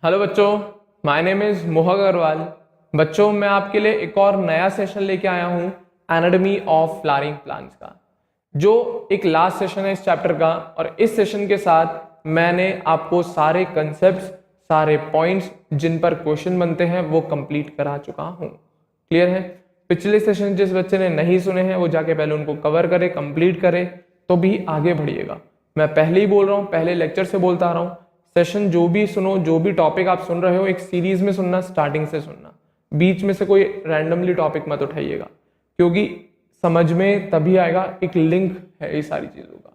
Hello बच्चों, my name is मोहक अग्रवाल। बच्चों, मैं आपके लिए एक और नया सेशन लेके आया हूँ एनाटॉमी ऑफ फ्लावरिंग प्लांट्स का, जो एक लास्ट सेशन है इस चैप्टर का। और इस सेशन के साथ मैंने आपको सारे कंसेप्ट्स, सारे पॉइंट्स जिन पर क्वेश्चन बनते हैं वो कंप्लीट करा चुका हूँ। क्लियर है? पिछले सेशन जिस बच्चे ने नहीं सुने हैं वो जाके पहले उनको कवर करे, कंप्लीट करे, तो भी आगे बढ़िएगा। मैं पहले ही बोल रहा हूँ, पहले लेक्चर से बोलता आ रहा हूँ, सेशन जो भी सुनो, जो भी टॉपिक आप सुन रहे हो, एक सीरीज में सुनना, स्टार्टिंग से सुनना। बीच में से कोई रैंडमली टॉपिक मत उठाइएगा, क्योंकि समझ में तभी आएगा। एक लिंक है ये सारी चीजों का,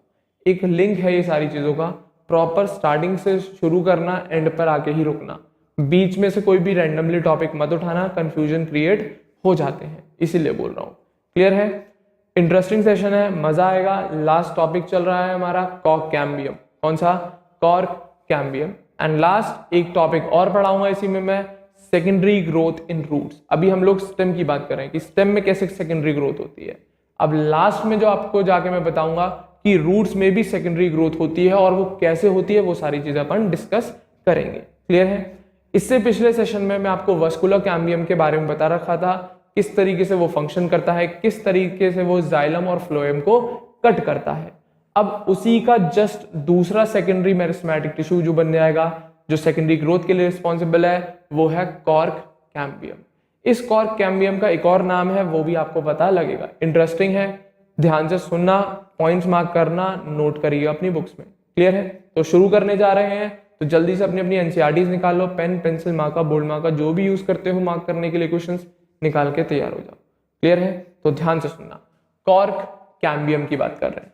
एक लिंक है ये सारी चीजों का। प्रॉपर स्टार्टिंग से शुरू करना, एंड पर आके ही रुकना। बीच में से कोई भी रैंडमली टॉपिक मत उठाना, कंफ्यूजन क्रिएट हो जाते हैं, इसीलिए बोल रहा हूँ। क्लियर है? इंटरेस्टिंग सेशन है, मजा आएगा। लास्ट टॉपिक चल रहा है हमारा कॉर्क कैम्बियम। कौन सा? Cork cambium. एंड लास्ट एक टॉपिक और पढ़ाऊंगा इसी में मैं, सेकेंडरी ग्रोथ इन रूट्स। अभी हम लोग स्टेम की बात कर रहे हैं कि स्टेम में कैसे सेकेंडरी ग्रोथ होती है। अब लास्ट में जो आपको जाके मैं बताऊंगा कि रूट्स में भी सेकेंडरी ग्रोथ होती है, और वो कैसे होती है वो सारी चीजें अपन डिस्कस करेंगे। क्लियर है? इससे पिछले सेशन में मैं आपको वस्कुलर कैम्बियम के बारे में बता रखा था, किस तरीके से वो फंक्शन करता है, किस तरीके से वो जाइलम और फ्लोएम को कट करता है। अब उसी का जस्ट दूसरा सेकेंडरी मेरिस्टेमेटिक टिश्यू जो बन जाएगा, जो सेकेंडरी ग्रोथ के लिए रिस्पॉन्सिबल है, वो है कॉर्क कैम्बियम। इस कॉर्क कैम्बियम का एक और नाम है, वो भी आपको पता लगेगा। इंटरेस्टिंग है, ध्यान से सुनना, पॉइंट्स मार्क करना, नोट करिएगा अपनी बुक्स में। क्लियर है? तो शुरू करने जा रहे हैं, तो जल्दी से अपनी अपनी एनसीईआरटीज निकाल लो, pen, pencil, marker, board marker, जो भी यूज करते हो मार्क करने के लिए क्वेश्चंस, निकाल के तैयार हो जाओ। क्लियर है? तो ध्यान से सुनना, कॉर्क कैम्बियम की बात कर रहे हैं।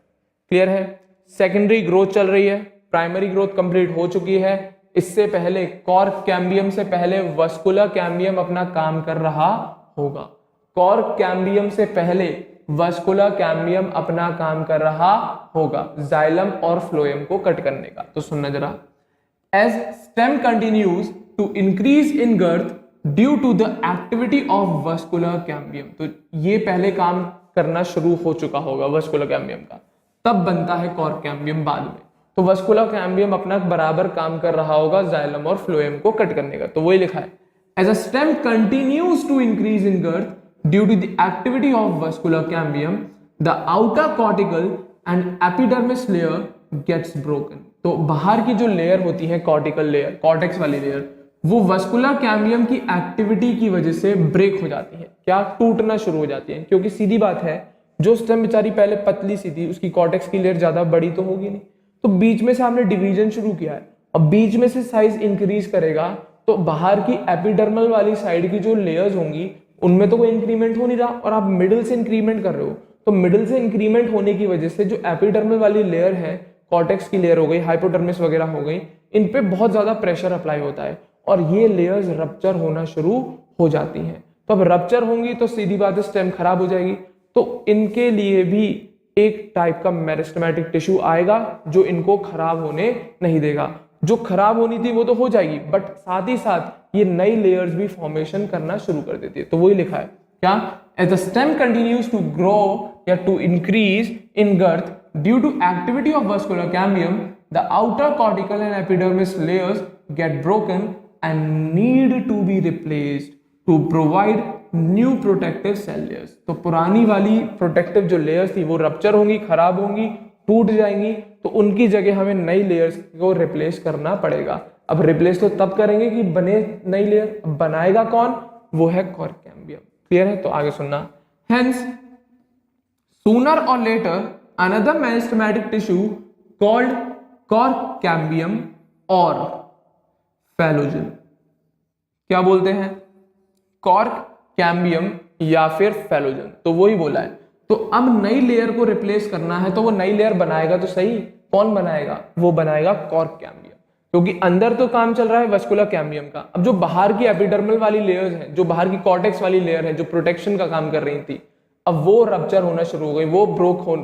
क्लियर है? सेकेंडरी ग्रोथ चल रही है, प्राइमरी ग्रोथ कंप्लीट हो चुकी है। इससे पहले, कॉर्क कैम्बियम से पहले वस्कुलर कैम्बियम अपना काम कर रहा होगा। कॉर्क कैम्बियम से पहले वस्कुलर कैम्बियम अपना काम कर रहा होगा, जाइलम और फ्लोएम को कट करने का। तो सुनना जरा, as stem continues to increase in girth due to the activity of vascular cambium. तो ये पहले काम करना शुरू हो चुका होगा वस्कुलर कैम्बियम का, तब बनता है कॉर्क कैम्बियम बाद में। तो वस्कुलर कैम्बियम अपना बराबर काम कर रहा होगा जाइलम और फ्लोएम को कट करने का। तो वही लिखा है, as a stem continues to increase in girth due to the activity of vascular cambium the outer cortical and epidermis layer gets broken. तो बाहर की जो लेयर होती है, कॉर्टिकल लेयर, कॉर्टेक्स वाली लेयर, वो वस्कुलर कैम्बियम की एक्टिविटी की वजह से ब्रेक हो जाती है। क्या? टूटना शुरू हो जाती है। क्योंकि सीधी बात है, जो स्टेम बेचारी पहले पतली सी थी, उसकी कॉर्टेक्स की लेयर ज्यादा बड़ी तो होगी नहीं, तो बीच में से आपने डिवीजन शुरू किया है। अब बीच में से साइज इंक्रीज करेगा, तो बाहर की एपिडर्मल वाली साइड की जो लेयर्स होंगी उनमें तो कोई इंक्रीमेंट हो नहीं रहा, और आप मिडिल से इंक्रीमेंट कर रहे हो। तो मिडिल से इंक्रीमेंट होने की वजह से जो एपिडर्मल वाली लेयर है, कॉर्टेक्स की लेयर हो गई, हाइपोडर्मिस वगैरह हो गई, इन पे बहुत ज्यादा प्रेशर अप्लाई होता है, और ये लेयर्स रप्चर होना शुरू हो जाती हैं। तो अब रप्चर होंगी तो सीधी बात है, स्टेम खराब हो जाएगी। तो इनके लिए भी एक टाइप का मेरिस्टेमेटिक टिश्यू आएगा जो इनको खराब होने नहीं देगा। जो खराब होनी थी वो तो हो जाएगी, बट साथ ही साथ ये नई लेयर्स भी फॉर्मेशन करना शुरू कर देती है। तो वही लिखा है, क्या? As the stem continues to grow या to increase in girth due to activity of vascular cambium the outer cortical and epidermis layers get broken and need to be replaced to provide new protective cell layers। तो पुरानी वाली protective जो layers थी वो rupture होंगी, खराब होंगी, टूट जाएंगी, तो उनकी जगह हमें नई लेयर्स को रिप्लेस करना पड़ेगा। अब रिप्लेस तो तब करेंगे कि बने नई लेयर। अब बनाएगा कौन? वो है कॉर्क कैम्बियम। क्लियर है? तो आगे सुनना, hence sooner or later another meristematic tissue called cork cambium or phellogen, क्या बोलते हैं? कॉर्क कैम्बियम या फिर फैलोजन। तो वही बोला है। तो अब नई लेयर को रिप्लेस करना है, तो वो नई लेयर बनाएगा तो सही। कौन बनाएगा? वो बनाएगा कॉर्क कैम्बियम, क्योंकि अंदर तो काम चल रहा है वस्कुलर कैम्बियम का। अब जो बाहर की एपिडर्मल वाली लेयर्स हैं, जो बाहर की कॉर्टेक्स वाली लेयर है, जो प्रोटेक्शन का काम कर रही थी, अब वो रप्चर होना शुरू हो गई, वो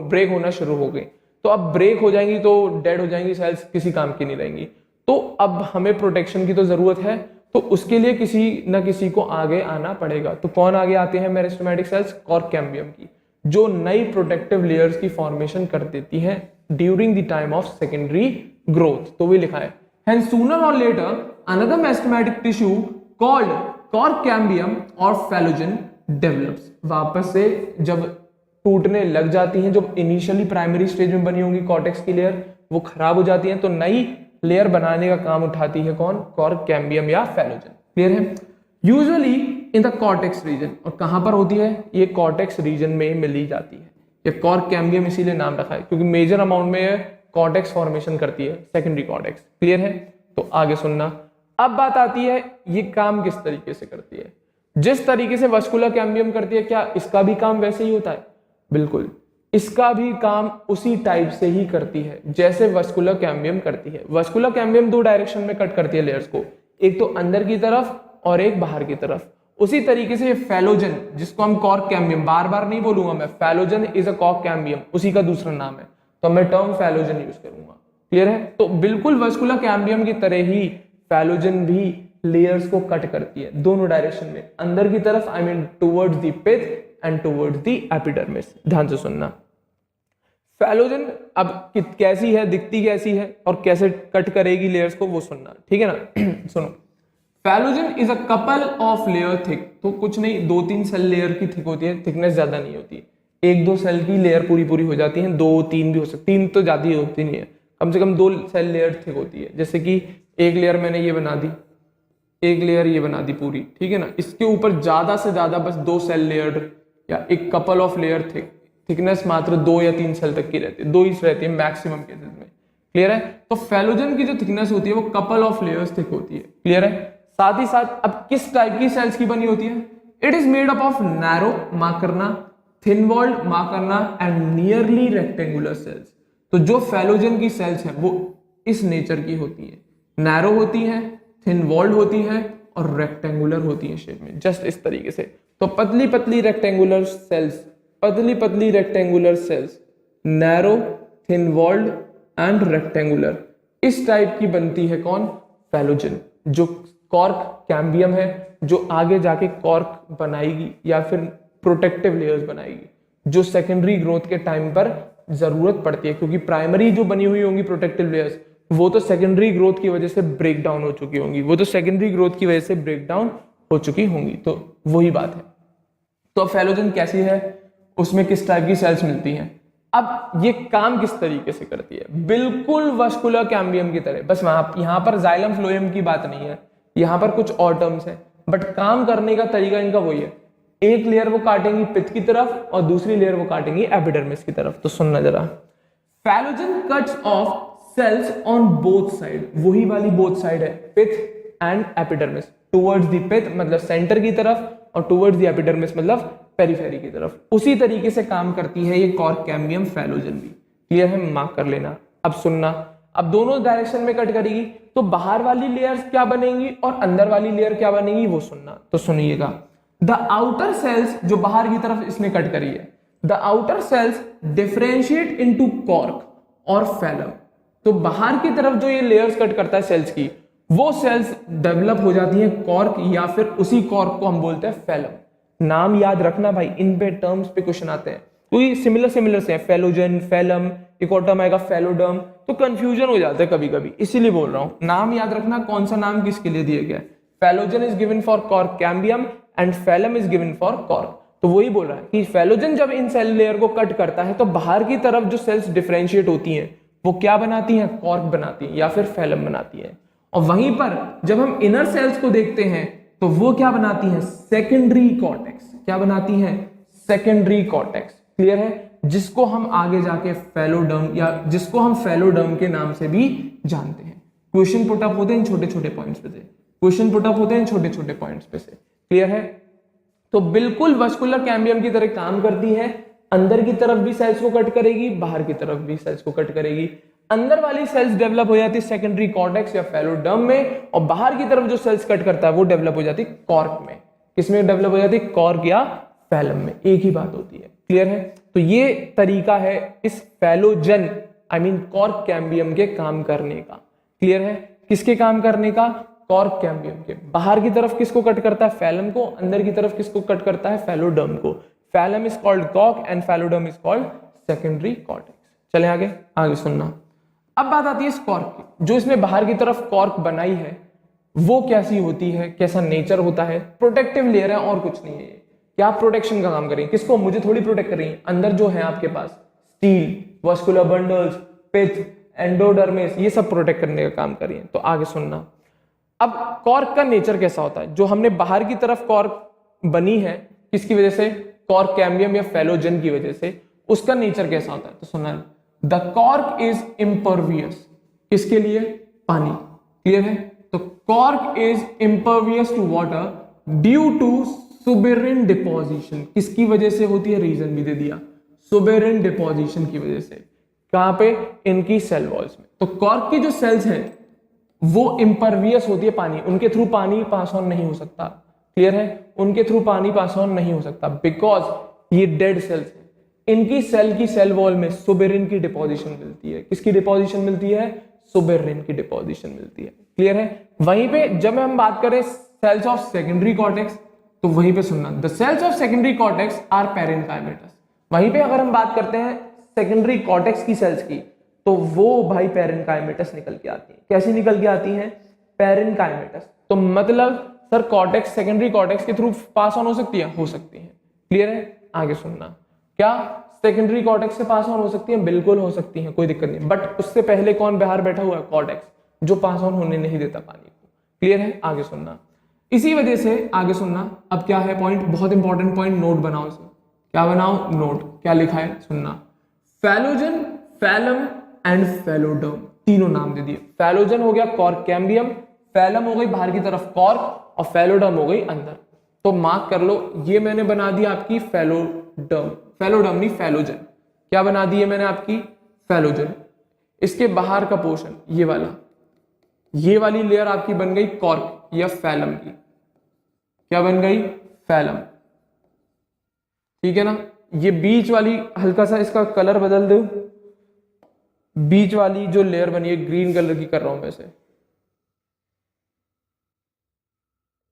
ब्रेक होना शुरू हो गई। तो अब ब्रेक हो जाएंगी तो डेड हो जाएंगी, सेल्स किसी काम की नहीं रहेंगी। तो अब हमें प्रोटेक्शन की तो जरूरत है, तो उसके लिए किसी न किसी को आगे आना पड़ेगा। तो कौन आगे आते हैं? मेरिस्टेमेटिक सेल्स कॉर्क कैम्बियम की, जो नई प्रोटेक्टिव लेयर्स की फॉर्मेशन कर देती हैं during the time of secondary growth. तो वही लिखा है, hence sooner or later another meristematic tissue called cork cambium और फेलोजन डेवलप्स। वापस से जब टूटने लग जाती हैं, जो इनिशियली प्राइमरी स्टेज में बनी होंगी कॉर्टेक्स की लेयर, वो खराब हो जाती है, तो नई लेयर बनाने का काम उठाती है कौन? कॉर्क कैम्बियम या फेलोजन। क्लियर है? Usually in the cortex region, और कहां पर होती है? ये कॉर्टेक्स रीजन में मिली जाती है। ये कॉर्क कैम्बियम इसीलिए नाम रखा है क्योंकि मेजर अमाउंट में कॉर्टेक्स फॉर्मेशन करती है, सेकेंडरी कॉर्टेक्स। क्लियर है? तो आगे सुनना। अब बात आती है ये काम किस तरीके से करती है। जिस तरीके से वस्कुलर कैम्बियम करती है, क्या इसका भी काम वैसे ही होता है? बिल्कुल, इसका भी काम उसी टाइप से ही करती है जैसे वस्कुलर कैम्बियम करती है। वस्कुलर कैम्बियम दो डायरेक्शन में कट करती है लेयर्स को, एक तो अंदर की तरफ और एक बाहर की तरफ। उसी तरीके से ये फेलोजन, जिसको हम कॉर्क कैम्बियम, बार बार नहीं बोलूंगा मैं, phellogen is a cork cambium, उसी का दूसरा नाम है, तो मैं टर्म फेलोजन यूज करूंगा। क्लियर है? तो बिल्कुल वस्कुलर कैम्बियम की तरह ही फेलोजन भी लेयर्स को कट करती है दोनों डायरेक्शन में, अंदर की तरफ I mean towards the pith and towards the epidermis. ध्यान से सुनना। फेलोजन अब कैसी है, दिखती कैसी है और कैसे कट करेगी लेयर्स को, वो सुनना। ठीक है ना? सुनो। Phellogen is a couple of layer thick, तो कुछ नहीं, 2-3 सेल लेयर की थिक होती है, थिकनेस ज्यादा नहीं होती, 1-2 सेल की लेयर पूरी हो जाती है, 2-3 भी हो सकती, 3 तो ज्यादा होती नहीं है, कम से कम 2 सेल लेयर थिक होती है। जैसे कि एक लेयर मैंने ये बना दी, एक लेयर ये बना दी पूरी, ठीक है ना, इसके ऊपर ज्यादा से ज्यादा बस 2 सेल लेयर या एक couple of layer thick, thickness मात्र 2 या 3 सेल तक की रहती है, 2 ही रहती है मैक्सिमम केसेस में। क्लियर है? तो फेलोजन की जो थिकनेस होती है वो कपल ऑफ लेयर्स थिक होती है। क्लियर है? साथ ही साथ अब किस टाइप की सेल्स की बनी होती है? It is made up of narrow, mark करना, थिन वॉल्ड, मार्क करना, एंड नियरली रेक्टेंगुलर सेल्स। तो जो फेलोजन की सेल्स हैं वो इस नेचर की होती है, नैरो होती है, थिन वॉल्ड होती है और रेक्टेंगुलर होती है शेप में, जस्ट इस तरीके से। तो पतली पतली रेक्टेंगुलर सेल्स, पतली पतली rectangular cells, narrow, thin walled and rectangular, इस टाइप की बनती है कौन? फेलोजन। जो कॉर्क कैम्बियम है, जो आगे जाके कॉर्क बनाएगी या फिर प्रोटेक्टिव लेयर्स बनाएगी, जो सेकेंडरी ग्रोथ के टाइम पर जरूरत पड़ती है, क्योंकि प्राइमरी जो बनी हुई होंगी प्रोटेक्टिव लेयर्स वो तो सेकेंडरी ग्रोथ की वजह से ब्रेक डाउन हो चुकी होंगी, वो तो सेकेंडरी ग्रोथ की वजह से ब्रेक डाउन हो चुकी होंगी। तो वही बात है। तो फेलोजन कैसी है, उसमें किस टाइप की सेल्स मिलती हैं, अब ये काम किस तरीके से करती है? बिल्कुल वस्कुलर कैम्बियम की तरह, बस यहां पर जाइलम फ्लोएम की बात नहीं है, यहां पर कुछ और टर्म्स है, बट काम करने का तरीका इनका वही है। एक लेयर वो काटेंगी पिथ की तरफ और दूसरी लेयर वो काटेंगी एपिडर्मिस की तरफ। तो सुनना जरा। Phellogen cuts off cells on both side, वही वाली बोथ साइड है, pith and epidermis. Towards the pith मतलब सेंटर की तरफ और टुवर्ड्स द एपिडर्मिस मतलब पेरिफेरी की तरफ। उसी तरीके से काम करती है ये कॉर्क कैम्बियम फेलोजन भी। क्लियर है? मार्क कर लेना। अब सुनना, अब दोनों डायरेक्शन में कट करेगी तो बाहर वाली लेयर्स क्या बनेंगी और अंदर वाली लेयर क्या बनेगी वो सुनना। तो सुनिएगा। द आउटर सेल्स, जो बाहर की तरफ इसने कट करी है, the outer cells differentiate into cork or phellem. तो बाहर की तरफ जो ये लेयर्स कट करता है सेल्स की, वो सेल्स डेवलप हो जाती है कॉर्क या फिर उसी कॉर्क को हम बोलते हैं फेलम। नाम याद रखना भाई, इन पे टर्म्स पे क्वेश्चन आते हैं, तो सिमिलर से हैं, फेलोजन, फेलम, एक और टर्म आएगा फेलोडर्म, तो कंफ्यूजन हो जाता है कभी कभी, इसीलिए बोल रहा हूं। नाम याद रखना कौन सा नाम किसके लिए दिया गया है। Phellogen is given for cork cambium and phellem is given for cork. तो वही बोल रहा है कि फेलोजन जब इन सेल लेयर को कट करता है तो बाहर की तरफ जो सेल्स डिफरेंशिएट होती हैं वो क्या बनाती हैं? कॉर्क बनाती हैं या फिर फेलम बनाती हैं। और वहीं पर जब हम इनर सेल्स को देखते हैं तो वो क्या बनाती हैं? Secondary cortex. क्या बनाती हैं? Secondary cortex. क्लियर है? जिसको हम आगे जाके फेलोडर्म या जिसको हम फेलोडर्म के नाम से भी जानते हैं। क्वेश्चन पुट अप होते हैं इन छोटे छोटे पॉइंट्स पे से, क्वेश्चन पुट अप होते हैं इन छोटे छोटे पॉइंट्स पे से। क्लियर है? तो बिल्कुल वस्कुलर कैम्बियम की तरह काम करती है, अंदर की तरफ भी सेल्स को कट करेगी, बाहर की तरफ भी सेल्स को कट करेगी। अंदर वाली सेल्स डेवलप हो जाती है सेकेंडरी कॉर्टेक्स या फेलोडर्म में, और बाहर की तरफ जो सेल्स कट करता है वो डेवलप हो जाती है कॉर्क में। किसमें डेवलप हो जाती है? कॉर्क या फेलम में, एक ही बात होती है। क्लियर है? तो ये तरीका है इस phellogen I mean cork cambium के काम करने का। क्लियर है? किसके काम करने का? कॉर्क कैम्बियम के। बाहर की तरफ किसको कट करता है? फेलम को। अंदर की तरफ किसको कट करता है? फेलोडर्म को। Phellem is called cork and phelloderm is called secondary cortex. चले आगे सुनना। अब बात आती है इस कॉर्क की, जो इसने बाहर की तरफ कॉर्क बनाई है, वो कैसी होती है, कैसा नेचर होता है, प्रोटेक्टिव लेयर है और कुछ नहीं है। क्या प्रोटेक्शन का काम करें, किसको, मुझे थोड़ी प्रोटेक्ट कर रही है। अंदर जो है आपके पास स्टील, वस्कुलर बंडल्स, पिथ, एंडोडर्मिस, ये सब प्रोटेक्ट करने का काम कर रही है। तो आगे सुनना। अब कॉर्क का नेचर कैसा होता है, जो हमने बाहर की तरफ कॉर्क बनी है किसकी वजह से, कॉर्क कैम्बियम या फेलोजन की वजह से, उसका नेचर कैसा होता है। तो सुनना, द कॉर्क इज इम्परवियस, किसके लिए, पानी, क्लियर है। तो cork is impervious to water due to suberin deposition, किसकी वजह से होती है, रीजन भी दे दिया, सुबेरिन डिपोजिशन की वजह से। कहां पे, इनकी सेल वॉल्स में। तो कॉर्क की जो सेल्स हैं वो इम्परवियस होती है पानी, उनके थ्रू पानी पास ऑन नहीं हो सकता, क्लियर है, उनके थ्रू पानी पास ऑन नहीं हो सकता, बिकॉज ये डेड सेल्स हैं। इनकी सेल की सेल वॉल में सुबेरिन की डिपोजिशन मिलती है, किसकी डिपोजिशन मिलती है, सुबेरिन की डिपोजिशन मिलती है, क्लियर है। वहीं पे जब हम बात करें सेल्स ऑफ सेकेंडरी कॉर्टेक्स, तो वहीं पे सुनना, the cells of secondary cortex are parenchymatous. वहीं पे अगर हम बात करते हैं सेकेंडरी कॉर्टेक्स की सेल्स की, तो वो भाई पैरेन्काइमेटस निकल के आती है। कैसी निकल के आती है, पैरेन्काइमेटस। तो मतलब सर कॉर्टेक्स सेकेंडरी कॉर्टेक्स के थ्रू पास ऑन हो सकती है, हो सकती है, क्लियर है। आगे सुनना, क्या सेकेंडरी कॉर्टेक्स से पास ऑन हो सकती है, बिल्कुल हो सकती है, कोई दिक्कत नहीं, बट उससे पहले कौन बाहर बैठा हुआ है, कॉर्टेक्स, जो पास ऑन होने नहीं देता पानी को, क्लियर है। आगे सुनना, इसी वजह से आगे सुनना। अब क्या है पॉइंट, बहुत इंपॉर्टेंट पॉइंट, नोट बनाओ इसे, क्या बनाओ, नोट, क्या लिखा है सुनना। फैलोजन, फैलम एंड फैलोडर्म, तीनों नाम दे दिए। फैलोजन हो गया कॉर्क कैम्बियम, फैलम हो गई बाहर की तरफ कॉर्क, और फैलोडर्म हो गई अंदर। तो मार्क कर लो, ये मैंने बना दी आपकी फैलोडर्म, फैलोडर्म नहीं फैलोजन, क्या बना दी है मैंने आपकी, फैलोजन। इसके बाहर का पोर्शन ये वाला, ये वाली लेयर आपकी बन गई कॉर्क या फैलम की, क्या बन गई, फैलम, ठीक है ना। ये बीच वाली हल्का सा इसका कलर बदल दो, बीच वाली जो लेयर बनी है ग्रीन कलर की कर रहा हूं मैं इसे,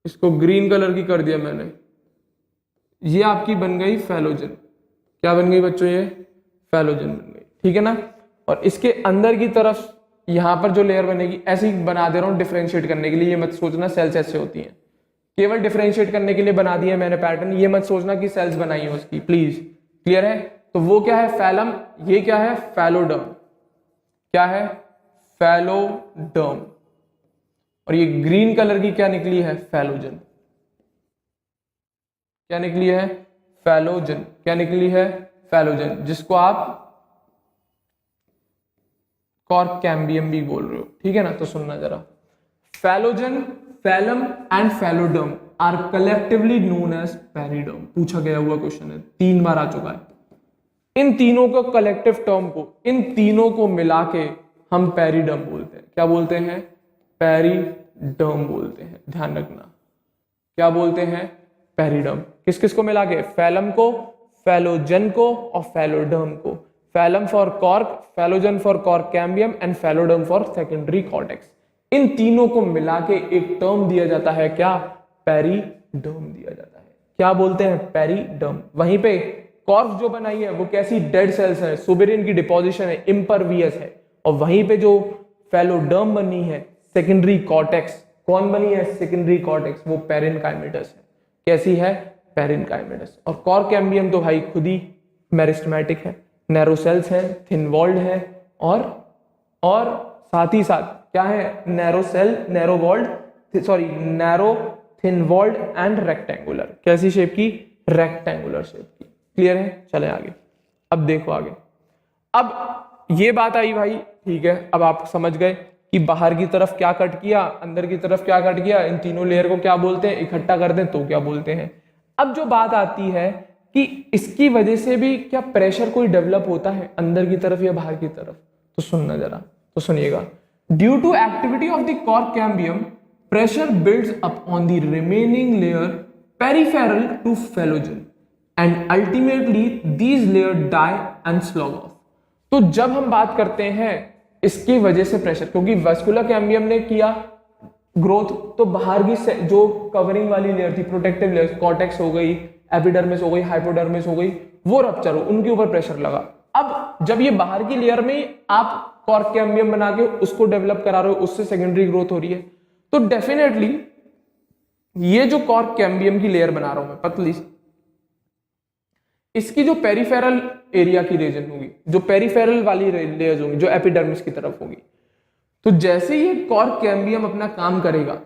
इसको ग्रीन कलर की कर दिया मैंने, ये आपकी बन गई फैलोजन, क्या बन गई बच्चों, ये फैलोजन बन गई, ठीक है ना। और इसके अंदर की तरफ यहां पर जो लेयर बनेगी, ऐसे ही बना दे रहा हूं डिफरेंशिएट करने के लिए, ये मत सोचना सेल्स ऐसे होती हैं, केवल डिफरेंशिएट करने के लिए बना दिया मैंने पैटर्न, ये मत सोचना कि सेल्स बनाई है उसकी, प्लीज, क्लियर है। तो वो क्या है, फैलम, ये क्या है, फैलोडर्म, क्या है, फैलोडर्म, और ये ग्रीन कलर की क्या निकली है, फैलोजन, क्या निकली है, फैलोजन, क्या निकली है, फैलोजन, जिसको आप कॉर्क कैम्बियम भी बोल रहे हो, ठीक है ना। तो सुनना जरा, phellogen, phellem and phelloderm are collectively known as periderm, पूछा गया हुआ क्वेश्चन है, 3 बार आ चुका है। इन तीनों को कलेक्टिव टर्म को, इन तीनों को मिला के हम पेरिडर्म बोलते हैं, क्या बोलते हैं, पेरिडर्म बोलते हैं, ध्यान रखना, क्या बोलते हैं, पेरिडर्म। किस किस को मिला के, फैलम को, फैलोजन को और फैलोडर्म को, phellem for cork, phellogen for cork cambium and phelloderm for secondary cortex. इन तीनों को मिला के एक टर्म दिया जाता है, क्या, पेरिडर्म दिया जाता है, क्या बोलते हैं, पेरिडर्म। वहीं पे कॉर्क जो बनाई है वो कैसी, डेड सेल्स है, सुबेरिन की डिपोजिशन है, इम्परवियस है, और वहीं पे जो फैलोडर्म बनी है, सेकेंडरी कॉर्टेक्स, कौन बनी है, सेकेंडरी कॉर्टेक्स, वो पैरेन्काइमेटस है, कैसी है, पैरेन्काइमेटस। और कॉर्क कैम्बियम तो भाई खुद ही मेरिस्टेमेटिक है, नैरो सेल्स है, थिन वॉल्ड है, और साथ ही साथ क्या है, narrow cell, narrow walled, sorry narrow, thin walled and rectangular, कैसी शेप की, रेक्टेंगुलर शेप की, क्लियर है। चले आगे, अब देखो आगे, अब ये बात आई भाई, ठीक है, अब आप समझ गए कि बाहर की तरफ क्या कट किया, अंदर की तरफ क्या कट किया, इन तीनों लेयर को क्या बोलते हैं, इकट्ठा कर दें तो क्या बोलते हैं। अब जो बात आती है कि इसकी वजह से भी क्या प्रेशर कोई डेवलप होता है अंदर की तरफ या बाहर की तरफ, तो सुनना जरा, तो सुनिएगा। Due to activity of the cork cambium, pressure builds up on the remaining layer peripheral to phellogen and ultimately these layer die and slough off. तो जब हम बात करते हैं इसकी वजह से प्रेशर, क्योंकि वस्कुलर कैम्बियम ने किया ग्रोथ, तो बाहर की जो कवरिंग वाली लेयर थी, प्रोटेक्टिव लेयर, कॉर्टेक्स हो गई, एपिडर्मिस हो गई, हाइपोडर्मिस हो गई, वो रप्चर हो, उनके ऊपर प्रेशर लगा। अब जब ये बाहर की लेयर में आप कॉर्क कैम्बियम बना के उसको डेवलप करा रहे हो, उससे सेकेंडरी ग्रोथ हो रही है, तो डेफिनेटली ये जो कॉर्क कैम्बियम की लेयर बना रहा हूं मैं पतली सी, इसकी जो पेरिफेरल एरिया की रीजन होगी, जो पेरिफेरल वाली लेयर्स होंगी, जो एपिडर्मिस की तरफ होगी, तो जैसे ये कॉर्क कैम्बियम अपना काम करेगा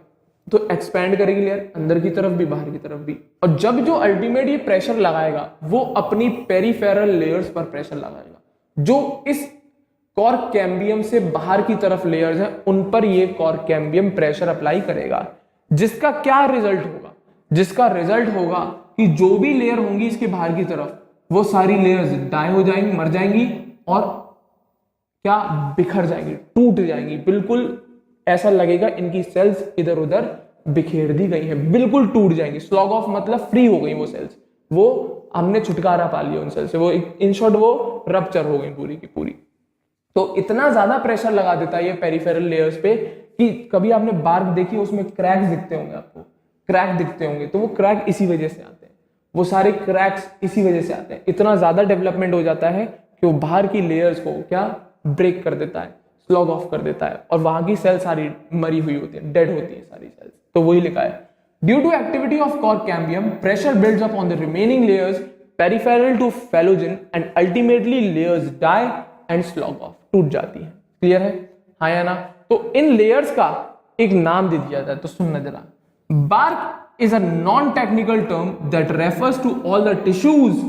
तो एक्सपैंड करेगी लेयर, अंदर की तरफ भी बाहर की तरफ भी, और जब जो अल्टीमेट ये प्रेशर लगाएगा वो अपनी पेरिफेरल लेयर्स पर प्रेशर लगाएगा, जो इस कॉर्क कैम्बियम से बाहर की तरफ लेयर्स हैं उन पर ये कॉर्क कैम्बियम प्रेशर अप्लाई करेगा, जिसका क्या रिजल्ट होगा, जिसका रिजल्ट होगा कि जो भी लेयर होंगी इसके बाहर की तरफ वो सारी लेयर्स डाई हो जाएंगी, मर जाएंगी और क्या बिखर जाएंगी, टूट जाएंगी, बिल्कुल ऐसा लगेगा इनकी सेल्स इधर उधर बिखेर दी गई हैं, बिल्कुल टूट जाएंगी। स्लॉग ऑफ मतलब फ्री हो गई वो सेल्स, वो हमने छुटकारा पा लिया उन सेल्स से, वो इन शॉर्ट वो रप्चर हो गई पूरी की पूरी। तो इतना ज्यादा प्रेशर लगा देता है ये पेरिफेरल लेयर्स पे कि कभी आपने बार्क देखी, उसमें क्रैक्स दिखते होंगे आपको, क्रैक दिखते होंगे, तो वो क्रैक इसी वजह से आते हैं, वो सारे क्रैक्स इसी वजह से आते हैं। इतना ज्यादा डेवलपमेंट हो जाता है कि वो बाहर की लेयर्स को क्या ब्रेक कर देता है, स्लॉग ऑफ कर देता है, और वहां की सेल सारी मरी हुई होती है, डेड होती है सारी सेल्स। तो वही लिखा है, due to activity of cork cambium pressure builds up on the remaining layers peripheral to phellogen and ultimately layers die and slough off, टूट जाती है। क्लियर है, हाँ या ना? तो इन लेयर्स का एक नाम दे दिया जाता है, तो सुनना जरा। Bark is a non technical term that refers to all the tissues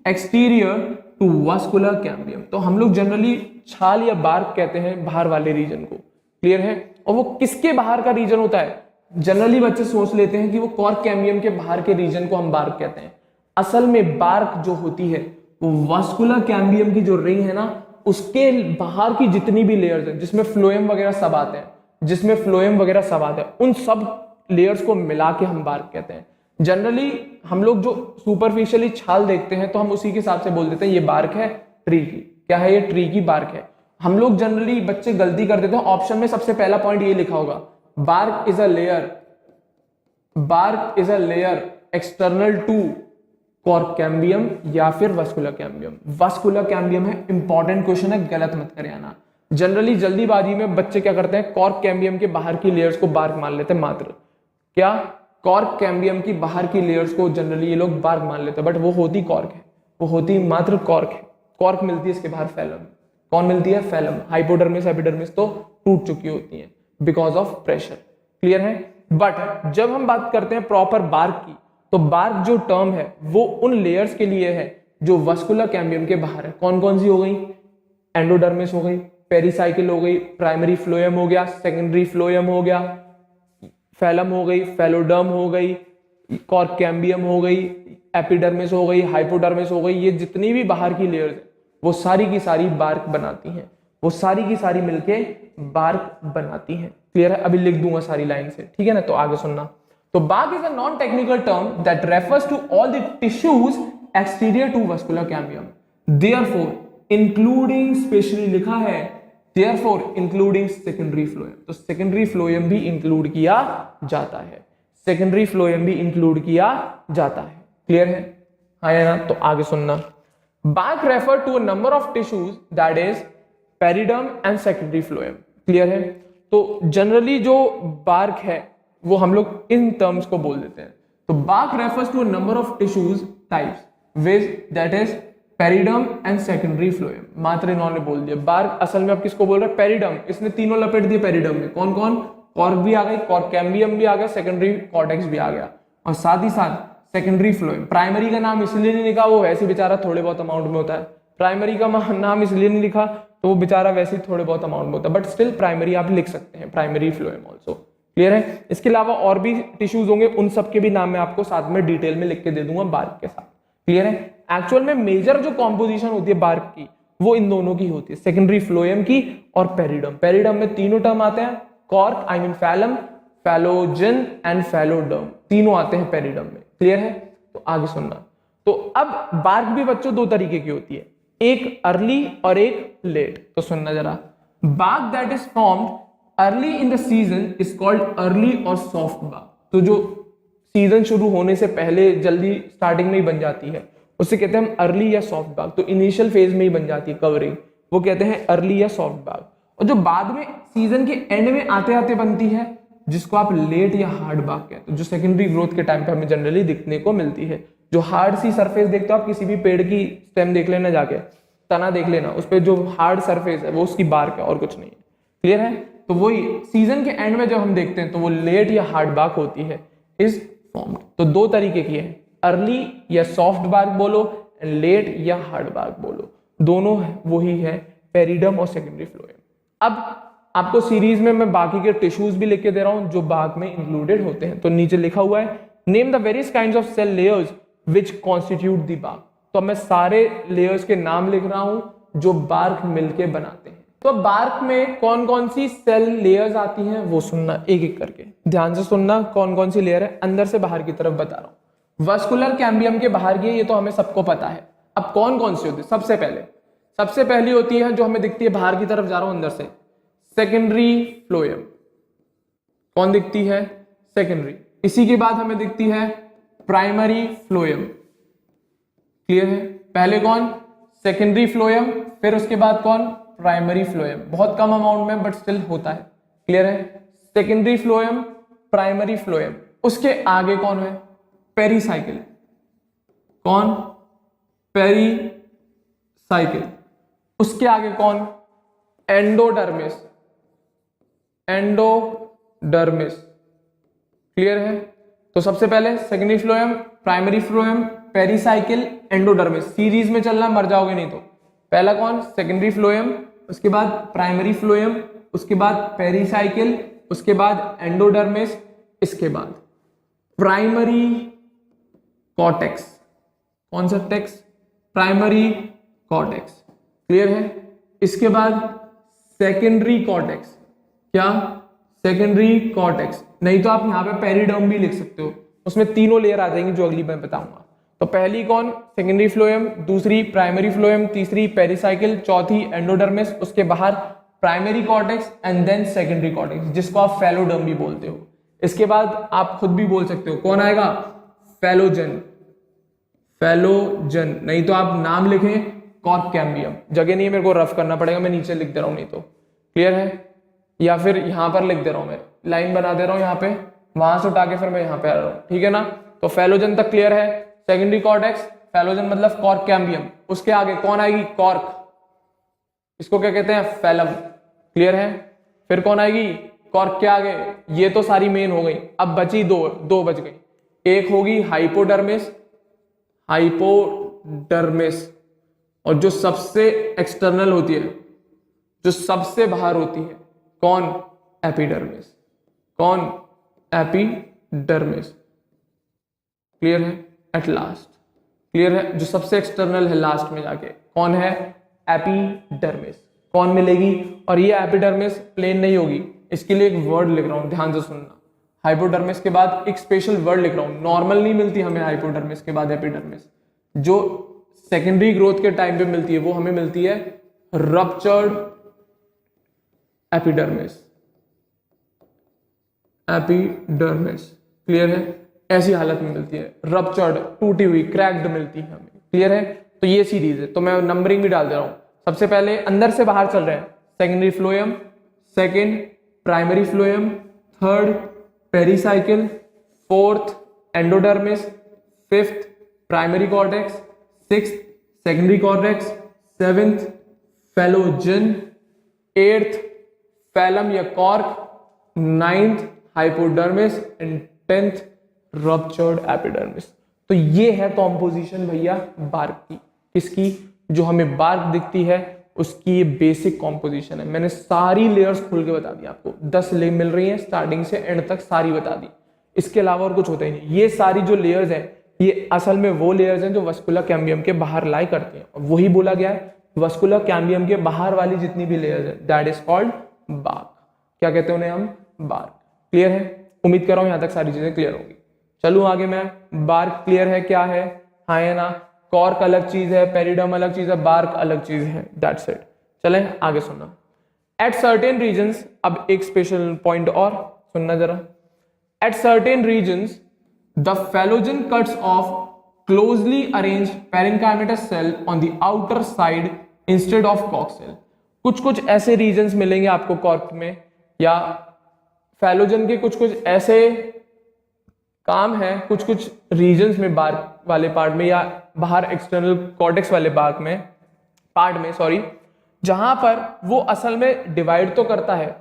exterior to vascular cambium. तो हम लोग जनरली छाल या बार्क कहते हैं बाहर वाले रीजन को। क्लियर है? और वो किसके बाहर का रीजन होता है? जनरली बच्चे सोच लेते हैं कि वो कॉर्क कैम्बियम के बाहर के रीजन को हम बार्क कहते हैं। असल में बार्क जो होती है वो वास्कुलर कैम्बियम की जो रिंग है ना, उसके बाहर की जितनी भी लेयर्स हैं, जिसमें फ्लोएम वगैरह सब आते हैं, जिसमें फ्लोएम वगैरह सब आते हैं, उन सब लेयर्स को मिला के हम बार्क कहते हैं। जनरली हम लोग जो सुपरफिशियली छाल देखते हैं तो हम उसी के हिसाब से बोल देते हैं ये बार्क है ट्री की। क्या है? ये ट्री की बार्क है। हम लोग जनरली बच्चे गलती कर देते हैं, ऑप्शन में सबसे पहला पॉइंट ये लिखा होगा, bark is a layer, bark is a layer external to cork cambium या फिर वास्कुलर कैम्बियम। वास्कुलर कैम्बियम है, इंपॉर्टेंट क्वेश्चन है, गलत मत करे आना। जनरली जल्दीबाजी में बच्चे क्या करते हैं, कॉर्क कैम्बियम के बाहर की लेयर्स को बार्क मान लेते हैं मात्र। क्या? कॉर्क कैम्बियम की बाहर की लेयर्स को जनरली ये लोग बार्क मान लेते हैं, बट वो होती कॉर्क है, वो होती मात्र कॉर्क है। कॉर्क मिलती है इसके बाहर फैलम। कौन मिलती है? फैलम। हाइपोडर्मिस एपिडर्मिस तो टूट चुकी होती है बिकॉज ऑफ प्रेशर। क्लियर है? बट जब हम बात करते हैं प्रॉपर बार्क की, तो बार्क जो टर्म है वो उन लेयर्स के लिए है जो वास्कुलर कैम्बियम के बाहर है। कौन कौन सी हो गई? एंडोडर्मिस हो गई, पेरिसाइकिल हो गई, प्राइमरी फ्लोएम हो गया, सेकेंडरी फ्लोएम हो गया, फैलम हो गई, फैलोडर्म हो गई, कॉर्क कैम्बियम हो गई, एपिडर्मिस हो गई, हाइपोडर्मिस हो गई। ये जितनी भी बाहर की लेयर्स है वो सारी की सारी बार्क बनाती हैं, वो सारी की सारी मिलके बार्क बनाती हैं। क्लियर है? अभी लिख दूंगा सारी लाइन से, ठीक है ना? तो आगे सुनना। तो bark is a non technical term that refers to all the tissues exterior to vascular cambium, therefore including, specially लिखा है देयरफॉर इंक्लूडिंग सेकेंडरी फ्लोएम। तो सेकेंडरी फ्लोएम भी इंक्लूड किया जाता है, सेकेंडरी फ्लोएम भी इंक्लूड किया जाता है। क्लियर है? हाँ या ना? तो आगे सुनना। Bark refer to a number of tissues that is periderm and secondary phloem. Clear है? तो जनरली जो बार्क है वो हम लोग इन टर्म्स को बोल देते हैं। तो bark refers to a number of tissues types which that is periderm and secondary phloem. मात्र इन्होंने बोल दिया। बार्क असल में अब किसको बोल रहा है? पेरिडर्म। इसने तीनों लपेट दिए पेरिडर्म में। कौन कौन? कॉर्क भी आ गई, कॉर्क कैम्बियम भी आ गया, सेकेंडरी कॉर्टेक्स भी आ गया, और साथ ही साथ सेकेंडरी फ्लोएम। प्राइमरी का नाम इसलिए नहीं लिखा, वो वैसे बेचारा थोड़े बहुत अमाउंट में होता है। प्राइमरी का नाम इसलिए नहीं लिखा तो वो बेचारा वैसे ही थोड़े बहुत अमाउंट में होता है, बट स्टिल प्राइमरी आप लिख सकते हैं, प्राइमरी फ्लोएम ऑल्सो। क्लियर है? इसके अलावा और भी टिश्यूज होंगे, उन सबके भी नाम मैं आपको साथ में डिटेल में लिख के दे दूंगा बार्क के साथ। क्लियर है? एक्चुअल में मेजर जो कॉम्पोजिशन होती है बार्क की वो इन दोनों की होती है, सेकेंडरी फ्लोएम की और पेरिडर्म। पेरिडर्म में तीनों टर्म आते हैं, cork I mean phellem, phellogen and phelloderm, तीनों आते हैं पेरिडर्म में। क्लियर है? तो आगे सुनना। तो अब बार्क भी बच्चों दो तरीके की होती है, एक अर्ली और एक लेट। तो सुनना जरा। Bark that is formed early in the season is called early or soft bark. तो जो सीजन शुरू होने से पहले जल्दी स्टार्टिंग में ही बन जाती है उसे कहते हैं हम अर्ली या सॉफ्ट बार्क। तो इनिशियल फेज में ही बन जाती है कवरिंग, वो कहते हैं अर्ली या सॉफ्ट बार्क। और जो बाद में सीजन के एंड में आते आते बनती है जिसको आप लेट या हार्ड बार्क कहते हो, जो सेकेंडरी ग्रोथ के टाइम पे हमें जनरली दिखने को मिलती है। जो हार्ड सी सरफेस देखते हो आप, किसी भी पेड़ की स्टेम देख लेना, जाके तना देख लेना, उस पर जो हार्ड सरफेस है वो उसकी बार्क है और कुछ नहीं है। क्लियर है? तो वही सीजन के एंड में जब हम देखते हैं तो वो लेट या हार्ड बार्क होती है इज फॉर्म्ड। तो दो तरीके की है, अर्ली या सॉफ्ट बार्क बोलो, लेट या हार्ड बार्क बोलो, दोनों वही है, पेरिडम और सेकेंडरी फ्लोएम। अब आपको सीरीज में मैं बाकी के टिश्यूज भी लिख के दे रहा हूं जो बार्क में इंक्लूडेड होते हैं। तो नीचे लिखा हुआ है, name the various kinds of cell layers which constitute the bark. तो मैं सारे लेयर्स के नाम लिख रहा हूं जो बार्क मिलके बनाते हैं। तो बार्क में कौन कौन सी सेल लेयर्स आती हैं वो सुनना एक एक करके, ध्यान से सुनना कौन कौन सी लेयर है, अंदर से बाहर की तरफ बता रहा हूं। वस्कुलर कैम्बियम के बाहर की है, ये तो हमें सबको पता है। अब कौन कौन सी होती है? सबसे पहली होती है जो हमें दिखती है बाहर की तरफ, जा रहा हूं अंदर से, सेकेंडरी फ्लोएम। कौन दिखती है? सेकेंडरी। इसी के बाद हमें दिखती है प्राइमरी फ्लोएम। क्लियर है? पहले कौन? सेकेंडरी फ्लोएम, फिर उसके बाद कौन? Primary phloem. बहुत कम अमाउंट में बट स्टिल होता है। क्लियर है? Secondary phloem, primary phloem. उसके आगे कौन है? पेरीसाइकिल। कौन? पेरीसाइकिल। उसके आगे कौन? एंडोडर्मिस। एंडोडर्मिस। क्लियर है? तो सबसे पहले secondary phloem, primary phloem, pericycle, endodermis. Series में चलना, मर जाओगे नहीं तो। पहला कौन? सेकेंडरी फ्लोएम, उसके बाद प्राइमरी फ्लोएम, उसके बाद पेरीसाइकिल, उसके बाद एंडोडर्मिस, इसके बाद प्राइमरी कॉर्टेक्स। कौन सा टेक्स? Primary cortex. क्लियर है? इसके बाद सेकेंडरी कॉर्टेक्स। क्या? Secondary cortex. नहीं तो आप यहां पे पेरिडर्म भी लिख सकते हो, उसमें तीनों लेयर आ जाएंगी जो अगली मैं बताऊंगा। तो पहली कौन? सेकेंडरी फ्लोएम, दूसरी प्राइमरी फ्लोएम, तीसरी पेरीसाइकिल, चौथी एंडोडर्मिस, उसके बाहर primary cortex and then secondary cortex, जिसको आप फैलोडर्म भी बोलते हो। इसके बाद आप खुद भी बोल सकते हो, कौन आएगा? फैलोजन। फैलोजन। नहीं तो आप नाम लिखें कॉर्क कैम्बियम, जगह नहीं है, मेरे को रफ करना पड़ेगा, मैं नीचे लिख दे रहा हूं नहीं तो। क्लियर है? या फिर यहां पर लिख दे रहा हूं, मैं लाइन बना दे रहा हूं यहां पे, वहां से उठा के फिर मैं यहां पे आ रहा हूं। ठीक है ना? तो फैलोजन तक क्लियर है? सेकेंडरी कॉर्टेक्स, फैलोजन मतलब कॉर्क कैम्बियम। उसके आगे कौन आएगी? कॉर्क। इसको क्या कहते हैं? फैलम। क्लियर है? फिर कौन आएगी? कॉर्क के आगे, ये तो सारी मेन हो गई। अब बची दो बच गई। एक होगी हाइपोडर्मिस, हाइपोडर्मिस, और जो सबसे एक्सटर्नल होती है, जो सबसे बाहर होती है, कौन? एपिडर्मिस। कौन? एपिडर्मिस। क्लियर है? At last. क्लियर है? जो सबसे एक्सटर्नल है लास्ट में जाके, कौन है? एपिडर्मिस। कौन मिलेगी? और ये एपिडर्मिस प्लेन नहीं होगी, इसके लिए एक वर्ड लिख रहा हूं, ध्यान से सुनना। हाइपोडर्मिस के बाद एक स्पेशल वर्ड लिख रहा हूं, नॉर्मल नहीं मिलती हमें हाइपोडर्मिस के बाद एपिडर्मिस। जो सेकेंडरी ग्रोथ के टाइम पे मिलती है वो हमें मिलती है रप्चर्ड एपिडर्मिस। एपिडर्मिस। क्लियर है? ऐसी हालत में मिलती है, रप्चर्ड, टूटी हुई, क्रैक्ड मिलती है हमें। क्लियर है? तो ये सीरीज है, तो मैं नंबरिंग भी डाल दे रहा हूं। सबसे पहले अंदर से बाहर चल रहे हैं, secondary phloem, second primary phloem, third pericycle, fourth endodermis, fifth primary cortex, sixth secondary cortex, seventh phellogen, eighth phellem या cork, ninth hypodermis and tenth ruptured epidermis. तो ये है कॉम्पोजिशन भैया बार्क की। किसकी? जो हमें बार्क दिखती है उसकी ये बेसिक कॉम्पोजिशन है। मैंने सारी लेयर्स खोल के बता दी आपको, 10 ले मिल रही हैं स्टार्टिंग से एंड तक, सारी बता दी। इसके अलावा और कुछ होता ही नहीं। ये सारी जो लेयर्स हैं ये असल में वो लेयर्स हैं जो वस्कुलर कैम्बियम के बाहर लाई करती हैं, और वही बोला गया है वस्कुलर कैम्बियम के बाहर वाली जितनी भी लेयर्स हैं दैट इज कॉल्ड बार्क। क्या कहते हैं उन्हें हम? बार्क। क्लियर है? उम्मीद कर रहा हूं यहां तक सारी चीजें क्लियर होगी। चलूं आगे मैं। बार्क क्लियर है क्या है? हाँ है ना? कॉर्क अलग चीज है, पेरिडर्म अलग चीज है, बार्क अलग चीज है, दैट्स इट। चलें आगे सुनना। एट सर्टेन रीजन्स, अब एक स्पेशल पॉइंट और सुनना जरा। At certain regions the phellogen cuts off closely arranged parenchymatous cell on the outer side instead of कॉक सेल। कुछ ऐसे रीजन्स मिलेंगे आपको कॉर्क में या फैलोजन के कुछ कुछ ऐसे काम है कुछ कुछ रीजन्स में बार्क वाले पार्ट में या बाहर एक्सटर्नल कॉर्टेक्स वाले पार्ट में सॉरी, जहां पर वो असल में डिवाइड तो करता है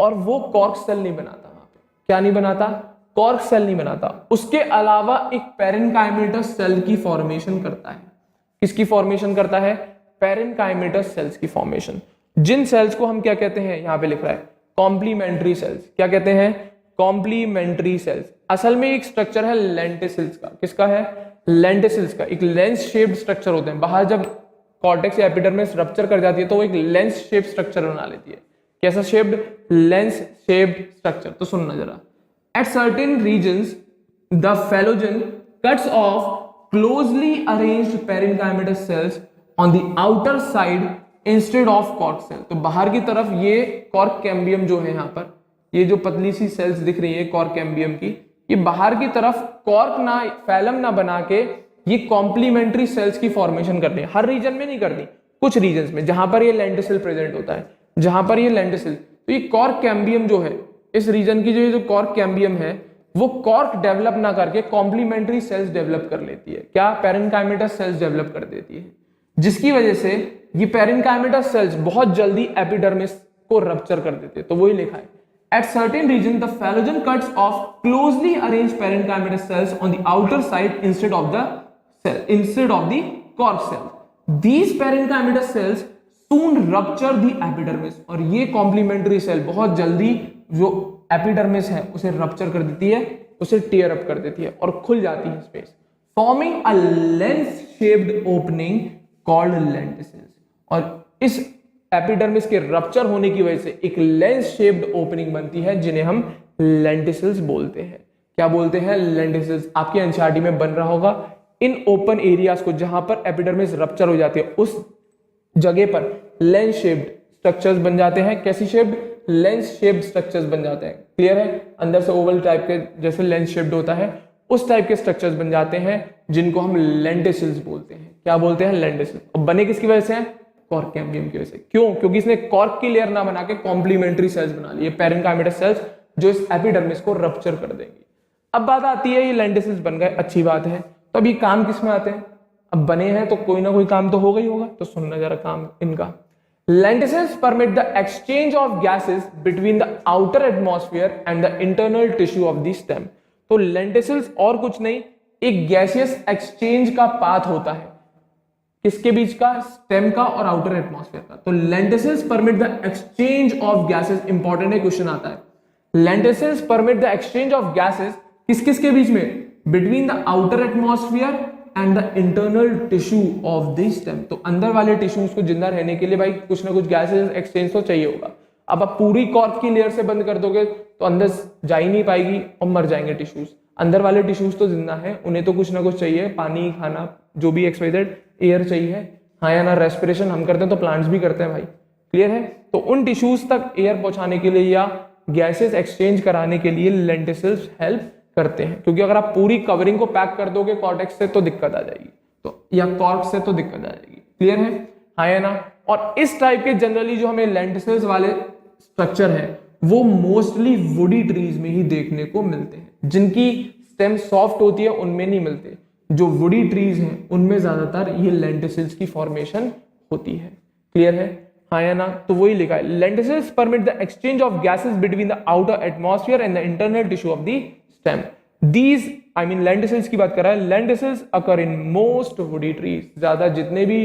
और वो कॉर्क सेल नहीं बनाता। वहां पे क्या नहीं बनाता? कॉर्क सेल नहीं बनाता। उसके अलावा एक पैरेनकाइमेटस सेल की फॉर्मेशन करता है। किसकी फॉर्मेशन करता है? पैरेनकाइमेटस सेल्स की फॉर्मेशन। जिन सेल्स को हम क्या कहते हैं, यहां पे लिख रहा है कॉम्प्लीमेंट्री सेल्स। क्या कहते हैं? Complementary cells. असल में एक स्ट्रक्चर है लेंटिसिल्स का। किसका है? लेंटिसिल्स का। एक लेंस शेप्ड स्ट्रक्चर होते हैं। बाहर जब कॉर्टेक्स या एपिडर्मिस रप्चर कर जाती है तो वो एक लेंस शेप्ड स्ट्रक्चर बना लेती है। कैसा शेप्ड? Lens shaped structure. तो सुनना जरा, at certain regions the phellogen cuts off closely arranged parenchymatous cells on the outer side instead of cork cell। तो बाहर की तरफ ये कॉर्क कैम्बियम जो है, यहाँ पर ये जो पतली सी सेल्स दिख रही है कॉर्क कैम्बियम की, ये बाहर की तरफ कॉर्क ना फैलम ना बना के ये कॉम्प्लीमेंट्री सेल्स की फॉर्मेशन करती है। हर रीजन में नहीं करती, कुछ रीजन में जहां पर ये लेंटिसिल प्रेजेंट होता है, जहां पर ये लेंटिसिल, तो ये कॉर्क कैम्बियम जो है, इस रीजन की जो कॉर्क कैम्बियम है वो कॉर्क डेवलप ना करके कॉम्प्लीमेंट्री सेल्स डेवलप कर लेती है। क्या? पैरेनकाइमेटस सेल्स डेवलप कर देती है, जिसकी वजह से ये पैरेनकाइमेटस सेल्स बहुत जल्दी एपिडर्मिस को रप्चर कर देते हैं। तो वही लिखा है, at certain region the phellogen cuts off closely arranged parenchymatous cells on the outer side instead of the cork cell. These parenchymatous cells soon rupture the epidermis. और ये कॉम्प्लीमेंट्री सेल बहुत जल्दी जो एपिडर्मिस है उसे रप्चर कर देती है, उसे टीयर अप कर देती है और खुल जाती है space, forming a lens shaped opening called lenticels. और इस एपिडर्मिस के रप्चर होने की वजह से एक लेंस शेप्ड ओपनिंग बनती है जिन्हें हम लेंटिसिल्स बोलते हैं। क्या बोलते हैं? लेंटिसिल्स। आपके एनसीईआरटी में बन रहा होगा इन ओपन एरियाज को जहां पर एपिडर्मिस रप्चर हो जाती है उस जगह पर लेंस शेप्ड स्ट्रक्चर्स बन जाते हैं। कैसी शेप्ड? लेंस शेप्ड स्ट्रक्चर्स बन जाते हैं। क्लियर है? अंदर से ओवल टाइप के जैसे लेंस शेप्ड होता है उस टाइप के स्ट्रक्चर्स बन जाते हैं जिनको हम लेंटिसिल्स बोलते हैं। क्या बोलते हैं? लेंटिसिल्स। और बने किसकी वजह से हैं? कॉर्क कैम्बियम की वजह से। क्यों? क्योंकि इसने कॉर्क की लेयर ना बना के कॉम्प्लीमेंट्री सेल्स बना लिए, पैरेनकाइमेटस सेल्स, जो इस एपिडर्मिस को रप्चर कर देंगी। अब बात आती है ये लेंटिसिल्स बन गए, अच्छी बात है, तो अब ये काम किस में आते हैं? अब बने हैं तो कोई ना कोई काम तो होगा ही होगा। तो सुनना जरा काम इनका। Lenticels permit the exchange of gases between the outer atmosphere and the internal tissue of the stem। तो lenticels और कुछ नहीं, एक गैसियस एक्सचेंज का पाथ होता है। किसके बीच का? स्टेम का और आउटर एटमॉस्फेयर का। तो lenticels permit the exchange of gases, important है, क्वेश्चन आता है। lenticels permit the exchange of gases किस किस के बीच में? Between the outer atmosphere and the internal tissue of the stem. तो अंदर वाले टिश्यूज को जिंदा रहने के लिए भाई कुछ ना कुछ गैसेस एक्सचेंज तो चाहिए होगा। अब आप पूरी कॉर्क की लेयर से बंद कर दोगे तो अंदर जा ही नहीं पाएगी और मर जाएंगे टिश्यूज। अंदर वाले टिश्यूज तो जिंदा है, उन्हें तो कुछ ना कुछ चाहिए, पानी, खाना, जो भी एक्सवाइजेड, एयर चाहिए, हाँ या ना। रेस्पिरेशन हम करते हैं तो प्लांट्स भी करते हैं भाई। क्लियर है? तो उन टिश्यूज तक एयर पहुंचाने के लिए या गैसेस एक्सचेंज कराने के लिए लेंटिसिल्स हेल्प करते हैं। क्योंकि अगर आप पूरी कवरिंग को पैक कर दोगे कॉर्टेक्स से तो दिक्कत आ जाएगी, तो या कॉर्क से तो दिक्कत आ जाएगी। क्लियर है? हाँ या ना। और इस टाइप के जनरली जो हमें लेंटिसिल्स वाले स्ट्रक्चर है वो मोस्टली वुडी ट्रीज में ही देखने को मिलते हैं। जिनकी स्टेम सॉफ्ट होती है उनमें नहीं मिलते, जो वुडी ट्रीज हैं उनमें ज्यादातर ये लेंटिसिल्स की फॉर्मेशन होती है। क्लियर है? हाँ या ना। तो वही लिखा है, lenticels permit the exchange of gases between the outer atmosphere and the internal tissue of the stem. These, I mean lenticels की बात कर रहा है। lenticels occur in most woody trees। ज्यादा जितने भी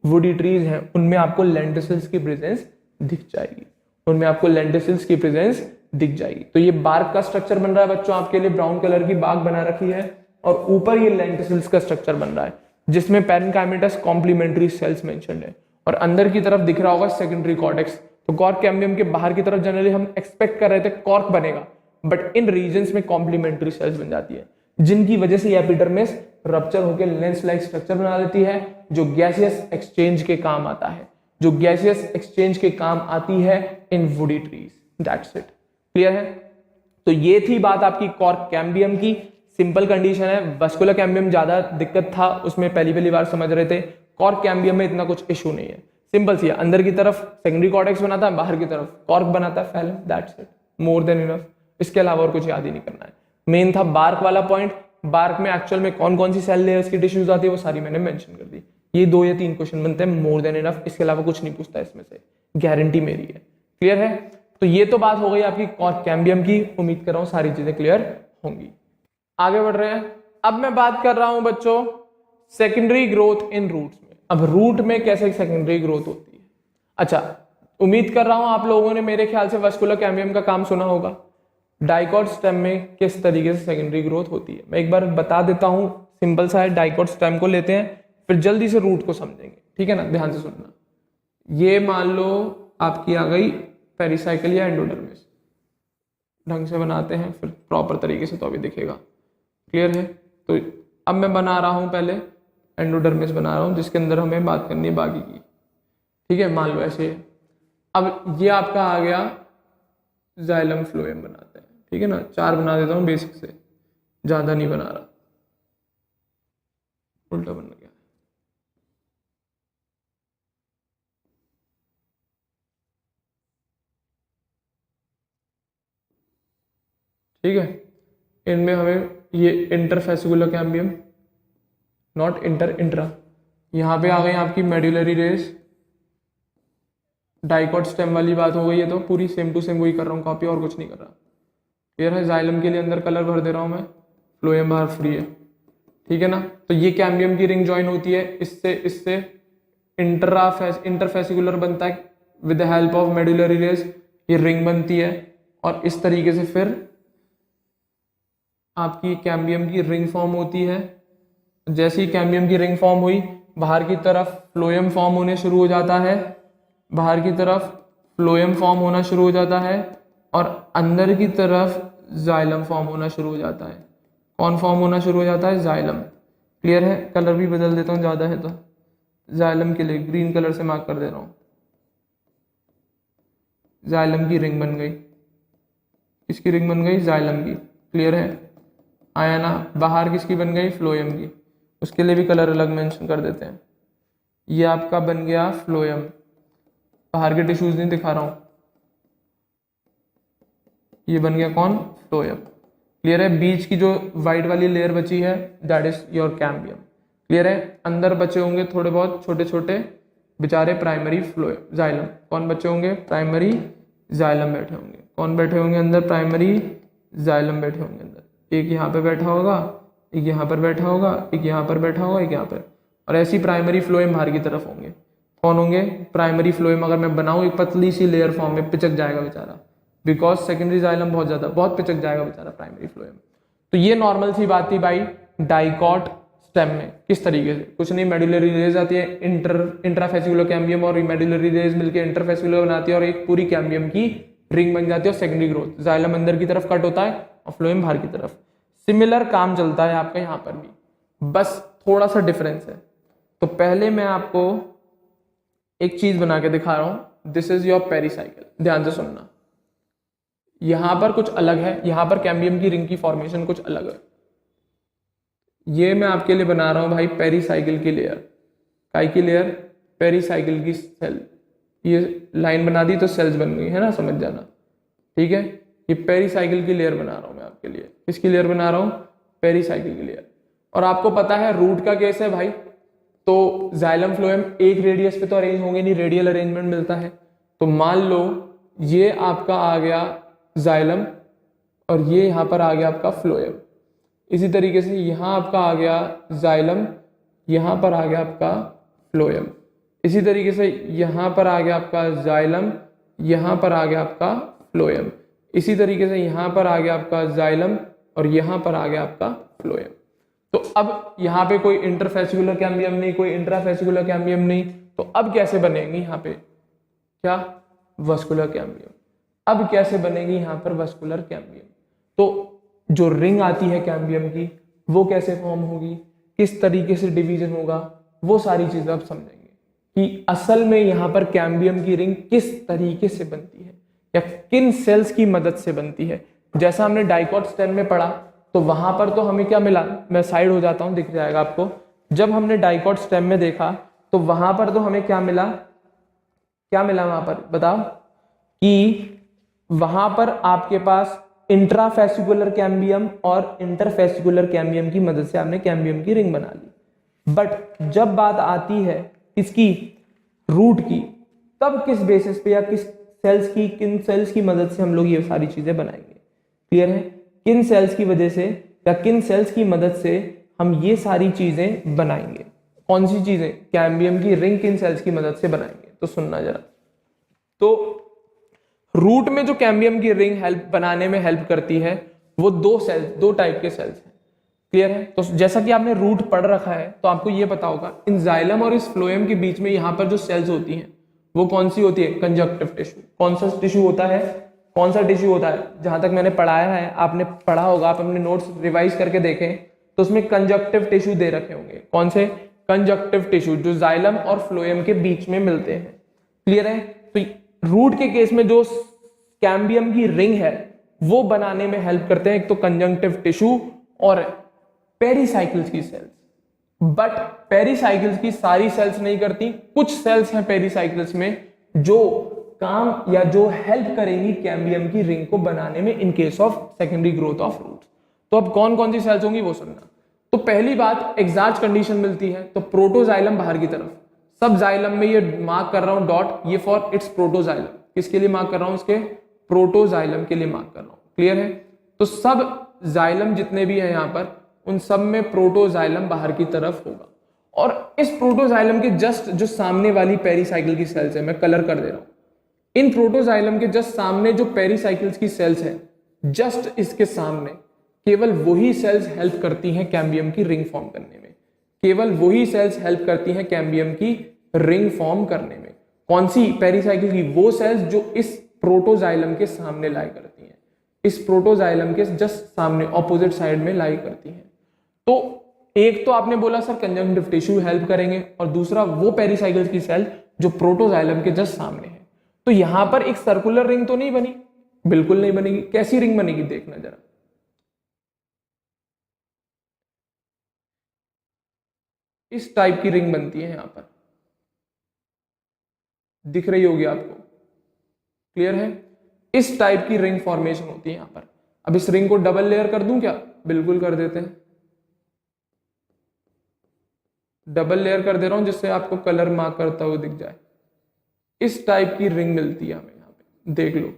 woody trees हैं उनमें आपको lenticels की प्रेजेंस दिख जाएगी, उनमें आपको lenticels की प्रेजेंस दिख जाएगी। तो ये बार्क का स्ट्रक्चर बन रहा है बच्चों, आपके लिए ब्राउन कलर की बाग बना रखी है और ऊपर ये lenticels का स्ट्रक्चर बन रहा है जिसमें पैरेनकाइमेटस कॉम्प्लीमेंट्री सेल्स मेंशन्ड है और अंदर की तरफ दिख रहा होगा सेकेंडरी कॉर्टेक्स। तो कॉर्क कैम्बियम के बाहर की तरफ जनरली हम एक्सपेक्ट कर रहे थे कॉर्क बनेगा, बट इन रीजन्स में कॉम्प्लीमेंट्री सेल्स बन जाती है जिनकी वजह से एपिडर्मिस रप्चर होकर लेंस लाइक स्ट्रक्चर बना लेती है जो गैसियस एक्सचेंज के काम आता है, जो गैसियस एक्सचेंज के काम आती है in woody trees. That's it. Clear है? तो ये थी बात आपकी कॉर्क कैम्बियम की। सिंपल कंडीशन है, वस्कुलर कैम्बियम ज्यादा दिक्कत था, उसमें पहली बार समझ रहे थे। कॉर्क कैम्बियम में इतना कुछ इशू नहीं है, सिंपल सी है। अंदर की तरफ सेकेंडरी कॉर्टेक्स बनाता है, बाहर की तरफ कॉर्क बनाता है phellum. That's it, more than enough. इसके अलावा और कुछ याद ही नहीं करना है। मेन था बार्क वाला पॉइंट, बार्क में एक्चुअल में कौन कौन सी सेल लेयर्स की टिश्यूज आती है वो सारी मैंने मेंशन कर दी। ये 2 या 3 क्वेश्चन बनते हैं, मोर देन इनफ, इसके अलावा कुछ नहीं पूछता इसमें से, गारंटी मेरी है। क्लियर है? तो ये तो बात हो गई आपकी कैम्बियम की, उम्मीद कर रहा हूं सारी चीजें क्लियर होंगी। आगे बढ़ रहे हैं। अब मैं बात कर रहा हूं बच्चों सेकेंडरी ग्रोथ इन रूट्स में। अब रूट में कैसे सेकेंडरी ग्रोथ होती है। अच्छा, उम्मीद कर रहा हूं आप लोगों ने मेरे ख्याल से वास्कुलर कैम्बियम का काम सुना होगा। डाइकॉट स्टेम में किस तरीके से सेकेंडरी ग्रोथ होती है मैं एक बार बता देता हूं, सिंपल सा है। डाइकॉट स्टेम को लेते हैं, फिर जल्दी से रूट को समझेंगे, ठीक है ना, ध्यान से सुनना। ये मान लो आपकी आ गई पेरिसाइकिल या एंडोडर्मिस, ढंग से बनाते हैं फिर प्रॉपर तरीके से तो अभी दिखेगा। क्लियर है? तो अब मैं बना रहा हूं, पहले एंडोडर्मिस बना रहा हूं जिसके अंदर हमें बात करनी है बाकी की, ठीक है, मान लो ऐसे है। अब ये आपका आ गया जाइलम फ्लोएम बनाते हैं, ठीक है ना, 4 बना देता हूं बेसिक से, ज्यादा नहीं बना रहा, उल्टा बन गया। ठीक है, इनमें हमें ये इंटरफेसिकुलर कैम्बियम, नॉट इंट्रा, यहाँ पे आ गई आपकी मेडुलरी रेस, डाइकॉट स्टेम वाली बात हो गई है, तो पूरी सेम टू सेम वही कर रहा हूँ कॉपी, और कुछ नहीं कर रहा। क्लियर है? जाइलम के लिए अंदर कलर भर दे रहा हूँ मैं, फ्लोएम बाहर फ्री है, ठीक है ना। तो ये कैम्बियम की रिंग ज्वाइन होती है, इससे इंटरफेसिकुलर बनता है with the help of medullary race, ये रिंग बनती है, और इस तरीके से फिर आपकी कैम्बियम की रिंग फॉर्म होती है। जैसे ही कैम्बियम की रिंग फॉर्म हुई, बाहर की तरफ फ्लोएम फॉर्म होने शुरू हो जाता है, बाहर की तरफ फ्लोएम फॉर्म होना शुरू हो जाता है, और अंदर की तरफ जाइलम फॉर्म होना शुरू हो जाता है। कौन फॉर्म होना शुरू हो जाता है? जाइलम। क्लियर है? कलर भी बदल देता हूँ ज़्यादा है तो, जाइलम के लिए ग्रीन कलर से मार्क कर दे रहा हूँ। जाइलम की रिंग बन गई, किसकी रिंग बन गई? जाइलम की। क्लियर है? आया ना? बाहर किसकी बन गई? फ्लोएम की। उसके लिए भी कलर अलग मेंशन कर देते हैं। ये आपका बन गया फ्लोएम, बाहर के टिश्यूज नहीं दिखा रहा हूं, ये बन गया कौन? फ्लोएम। क्लियर है? बीच की जो वाइट वाली लेयर बची है that is your cambium. Clear है? अंदर बचे होंगे थोड़े बहुत छोटे छोटे बेचारे प्राइमरी फ्लोएम, जाइलम। कौन बचे होंगे? प्राइमरी जाइलम बैठे होंगे। कौन बैठे होंगे अंदर? प्राइमरी जाइलम बैठे होंगे अंदर। एक यहाँ पे बैठा होगा, एक यहाँ पर बैठा होगा, एक यहाँ पर बैठा होगा, एक यहाँ पर, और ऐसी प्राइमरी फ्लोएम बाहर की तरफ होंगे। कौन होंगे? Primary phloem. अगर मैं बनाऊं एक पतली सी लेयर फॉर्म में, पिचक जाएगा बेचारा, बिकॉज सेकेंडरी जाइलम बहुत पिचक जाएगा बेचारा प्राइमरी फ्लोएम। तो ये नॉर्मल सी बात थी भाई डाइकॉट स्टेम में। किस तरीके से? कुछ नहीं, मेडुलरी रेज आती है, इंट्राफेसिकुलर कैम्बियम और मेडुलरी रेज मिलकर इंटरफेसिकुलर बनाती है, और एक पूरी कैम्बियम की रिंग बन जाती है, और सेकेंडरी ग्रोथ, जाइलम अंदर की तरफ कट होता है और फ्लोएम बाहर की तरफ। सिमिलर काम चलता है आपका यहाँ पर भी, बस थोड़ा सा डिफरेंस है। तो पहले मैं आपको एक चीज बना के दिखा रहा हूं, दिस इज योर पेरिसाइकिल, ध्यान से सुनना। यहां पर कुछ अलग है, यहां पर कैम्बियम की रिंग की फॉर्मेशन कुछ अलग है। ये मैं आपके लिए बना रहा हूं भाई पेरिसाइकिल की लेयर। काय की लेयर? पेरिसाइकिल की सेल। ये लाइन बना दी तो सेल्स बन गई है ना, समझ जाना, ठीक है। ये पेरिसाइकिल की लेयर बना रहा हूं मैं आपके लिए। किसकी लेयर बना रहा हूं? पेरिसाइकिल की लेयर। और आपको पता है रूट का केस है भाई, तो जाइलम फ्लोएम एक रेडियस पे तो अरेंज होंगे नहीं, रेडियल अरेंजमेंट मिलता है। तो मान लो ये आपका आ गया जाइलम, और ये यहां पर आ गया आपका फ्लोएम। इसी तरीके से यहां आपका आ गया जाइलम, यहां पर आ गया आपका फ्लोएम। इसी तरीके से यहां पर आ गया आपका जाइलम, यहां पर आ गया आपका फ्लोएम। इसी तरीके से यहां पर आ गया आपका जाइलम, और यहां पर आ गया आपका फ्लोएम। तो अब यहाँ पे कोई इंटरफेसिकुलर कैम्बियम नहीं, कोई इंट्राफेसिकुलर कैम्बियम नहीं, तो अब कैसे बनेंगी यहाँ पे? क्या? Vascular cambium. अब कैसे बनेगी यहाँ पर वस्कुलर कैम्बियम? तो जो रिंग आती है कैम्बियम की, वो कैसे फॉर्म होगी, किस तरीके से डिवीजन होगा, वो सारी चीजें आप समझेंगे कि असल में यहाँ पर कैम्बियम की रिंग किस तरीके से बनती है, या किन सेल्स की मदद से बनती है। जैसा हमने डाइकॉट स्टेम में पढ़ा, तो वहां पर तो हमें क्या मिला, मैं साइड हो जाता हूं, दिख जाएगा आपको। जब हमने डाइकॉट स्टेम में देखा तो वहां पर तो हमें क्या मिला, क्या मिला वहां पर बताओ? कि वहां पर आपके पास इंट्राफेसिकुलर कैम्बियम और इंटरफेसिकुलर कैम्बियम की मदद से आपने कैम्बियम की रिंग बना ली। बट जब बात आती है इसकी रूट की, तब किस बेसिस पे या किस सेल्स की, किन सेल्स की मदद से हम लोग ये सारी चीजें बनाएंगे? क्लियर है? किन सेल्स की वजह से या किन सेल्स की मदद से हम ये सारी चीजें बनाएंगे? कौन सी चीजें? कैम्बियम की रिंग किन सेल्स की मदद से बनाएंगे? तो सुनना जरा। तो रूट में जो कैम्बियम की रिंग हेल्प बनाने में हेल्प करती है वो दो टाइप के सेल्स हैं। क्लियर है? तो जैसा कि आपने रूट पढ़ रखा है तो आपको ये पता होगा इन जाइलम और इस फ्लोएम के बीच में यहाँ पर जो सेल्स होती हैं वो कौन सी होती है? Conjunctive tissue. कौन सा टिश्यू होता है? कौन सा टिश्यू होता है? जहां तक मैंने पढ़ाया है, आपने पढ़ा होगा, आप अपने नोट्स रिवाइज करके देखें तो उसमें कंजक्टिव टिश्यू दे रखे होंगे। कौन से? कंजक्टिव टिश्यू, जो जाइलम और फ्लोएम के बीच में मिलते हैं। क्लियर है? तो रूट के केस में जो कैम्बियम की रिंग है वो बनाने में हेल्प करते हैं एक तो कंजक्टिव टिश्यू और पेरीसाइकिल्स की सेल्स। बट पेरीसाइकिल्स की सारी सेल्स नहीं करती, कुछ सेल्स हैं पेरीसाइकिल्स में जो काम या जो हेल्प करेंगी कैम्बियम की रिंग को बनाने में in case of secondary growth of roots. तो अब कौन कौन सी सेल्स होंगी वो सुनना। तो पहली बात, एग्जैक्ट कंडीशन मिलती है तो प्रोटोजाइलम बाहर की तरफ, सब जाइलम में ये मार्क कर रहा हूं डॉट, ये फॉर इट्स प्रोटोजाइलम। किसके लिए मार्क कर रहा हूं? इसके प्रोटोजाइलम के लिए मार्क कर रहा हूं। क्लियर है? तो सब जाइलम जितने भी हैं यहां पर, उन सब में प्रोटोजाइलम बाहर की तरफ होगा। और इस प्रोटोजाइलम के जस्ट जो सामने वाली पेरीसाइकिल की सेल्स है, मैं कलर कर दे रहा हूं, इन प्रोटोजाइलम के जस्ट सामने जो पेरीसाइकिल्स की सेल्स है, जस्ट इसके सामने केवल वही सेल्स हेल्प करती हैं कैम्बियम की रिंग फॉर्म करने में। केवल वही सेल्स हेल्प करती हैं कैम्बियम की रिंग फॉर्म करने में। कौन सी पेरीसाइकिल की? वो सेल्स जो इस प्रोटोजाइलम के सामने लाई करती हैं, इस प्रोटोजाइलम के जस्ट सामने ऑपोजिट साइड में लाई करती हैं। तो एक तो आपने बोला सर कंजक्टिव टिश्यू हेल्प करेंगे, और दूसरा वो पेरीसाइकिल्स की सेल जो प्रोटोजाइलम के जस्ट सामने है। तो यहां पर एक सर्कुलर रिंग तो नहीं बनी, बिल्कुल नहीं बनेगी। कैसी रिंग बनेगी देखना जरा। इस टाइप की रिंग बनती है, यहां पर दिख रही होगी आपको। क्लियर है? इस टाइप की रिंग फॉर्मेशन होती है यहां पर। अब इस रिंग को डबल लेयर कर दूं क्या? बिल्कुल कर देते हैं। डबल लेयर कर दे रहा हूं जिससे आपको कलर मार्क करता हुआ दिख जाए। इस टाइप की रिंग मिलती है हमें यहां पे, देख लो।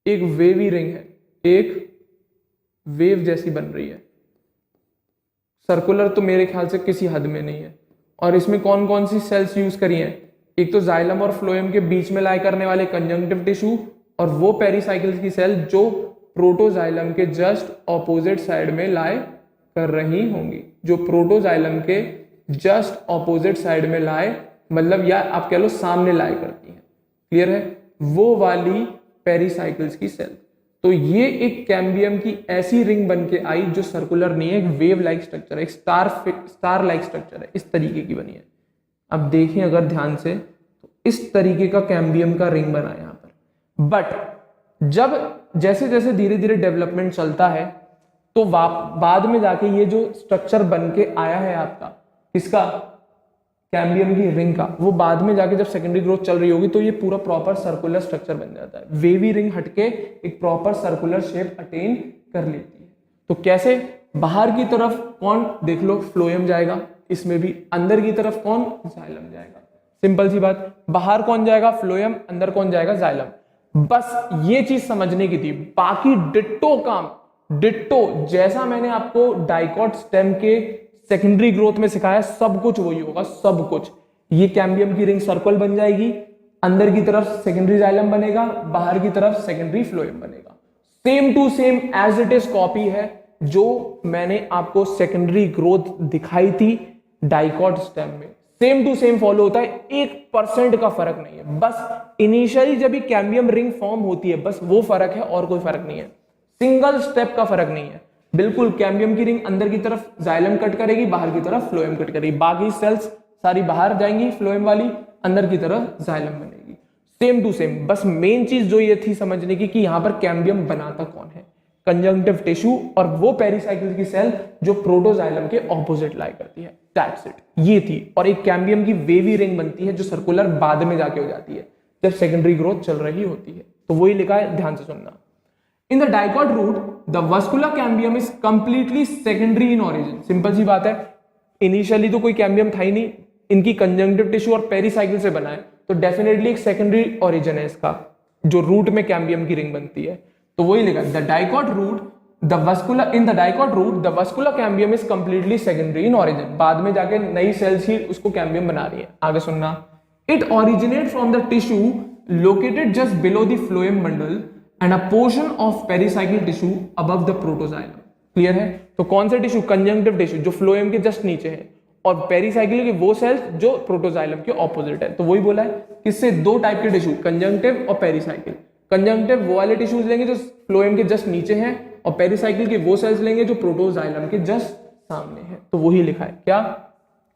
एक वेवी रिंग है, एक वेव जैसी बन रही है। सर्कुलर तो मेरे ख्याल से किसी हद में नहीं है। और इसमें कौन कौन सी सेल्स यूज करी हैं? एक तो जाइलम और फ्लोएम के बीच में लाई करने वाले कंजक्टिव टिश्यू, और वो पेरीसाइकिल्स की सेल जो प्रोटोजाइलम के जस्ट ऑपोजिट साइड में लाई कर रही होंगी, जो प्रोटोजाइलम के जस्ट ऑपोजिट साइड में लाए, मतलब या आप कह लो सामने लाए करती हैं। क्लियर है? वो वाली पेरीसाइकिल्स की सेल। तो ये एक कैम्बियम की ऐसी रिंग बन के आई जो सर्कुलर नहीं है, एक वेव लाइक स्ट्रक्चर है, एक स्टार लाइक स्ट्रक्चर है, इस तरीके की बनी है। अब देखें अगर ध्यान से तो इस तरीके का कैम्बियम का रिंग बना है यहां पर। बट जब जैसे जैसे धीरे धीरे डेवलपमेंट चलता है तो बाद में जाके ये जो स्ट्रक्चर बन के आया है आपका, इसका कैम्बियम की रिंग का, वो बाद में जाके जब सेकेंडरी ग्रोथ चल रही होगी तो ये पूरा प्रॉपर सर्कुलर स्ट्रक्चर बन जाता है। वेवी रिंग हटके एक प्रॉपर सर्कुलर शेप अटेन कर लेती है। तो कैसे? बाहर की तरफ कौन? देख लो, फ्लोएम जाएगा इसमें भी। अंदर की तरफ कौन? जाइलम जाएगा। सिंपल सी बात। बाहर कौन जाएगा? फ्लोएम। अंदर कौन जाएगा? जाइलम। बस ये चीज समझने की थी। बाकी डिट्टो काम, डिट्टो जैसा मैंने आपको डाइकॉट स्टेम के सेकेंडरी ग्रोथ में सिखाया, सब कुछ वही होगा, सब कुछ। ये कैम्बियम की रिंग सर्कल बन जाएगी, अंदर की तरफ सेकेंडरी जाइलम बनेगा, बाहर की तरफ सेकेंडरी फ्लोएम बनेगा। Same to same as it is copy है जो मैंने आपको सेकेंडरी ग्रोथ दिखाई थी डाइकॉट स्टेम में। सेम टू सेम फॉलो होता है, 1% का फर्क नहीं है। बस इनिशियली जब ये कैम्बियम रिंग फॉर्म होती है, बस वो फर्क है और कोई फर्क नहीं है। सिंगल स्टेप का फर्क नहीं है। बिल्कुल कैम्बियम की रिंग अंदर की तरफ जाइलम कट करेगी, बाहर की तरफ फ्लोएम कट करेगी। बाकी सेल्स सारी बाहर जाएंगी फ्लोएम वाली, अंदर की तरफ जाइलम बनेगी। Same to same. बस मेन चीज जो ये थी समझने की कि यहां पर कैम्बियम बनाता कौन है? कंजंक्टिव टिश्यू और वो पेरीसाइकिल की सेल जो प्रोटोजाइलम के ऑपोजिट लाई करती है। That's it. ये थी। और एक कैम्बियम की वेवी रिंग बनती है जो सर्कुलर बाद में जाके हो जाती है जब सेकेंडरी ग्रोथ चल रही होती है। तो वही लिखा है, ध्यान से सुनना। In the dicot root the vascular cambium is completely secondary in origin. Simple सी बात है, इनिशियली तो कोई कैम्बियम था ही नहीं, इनकी कंजंक्टिव टिश्यू और पेरीसाइकिल से बना है, तो डेफिनेटली एक सेकेंडरी ऑरिजिन है इसका, जो रूट में कैम्बियम की रिंग बनती है। तो वही लिखा, the dicot root the vascular in the dicot root the vascular cambium is completely secondary in origin. बाद में जाके नई सेल्स ही उसको कैम्बियम बना रही है। आगे सुनना, it originate from the tissue located just below the phloem bundle and a portion of pericycle tissue above the protoxylem. Clear है? तो कौन से टिश्यू? कंजंक्टिव टिश्यू जो फ्लोएम के जस्ट नीचे है, और पेरीसाइकिल के वो सेल्स जो प्रोटोजाइलम के ऑपोजिट है। तो वही बोला है, किससे? दो टाइप के टिश्यू, कंजंक्टिव और पेरीसाइकिल। कंजंक्टिव वो वाले टिश्यूज लेंगे जो फ्लोएम के जस्ट नीचे हैं, और पेरीसाइकिल के वो सेल्स लेंगे जो प्रोटोजाइलम के जस्ट सामने है। तो वही लिखा है क्या?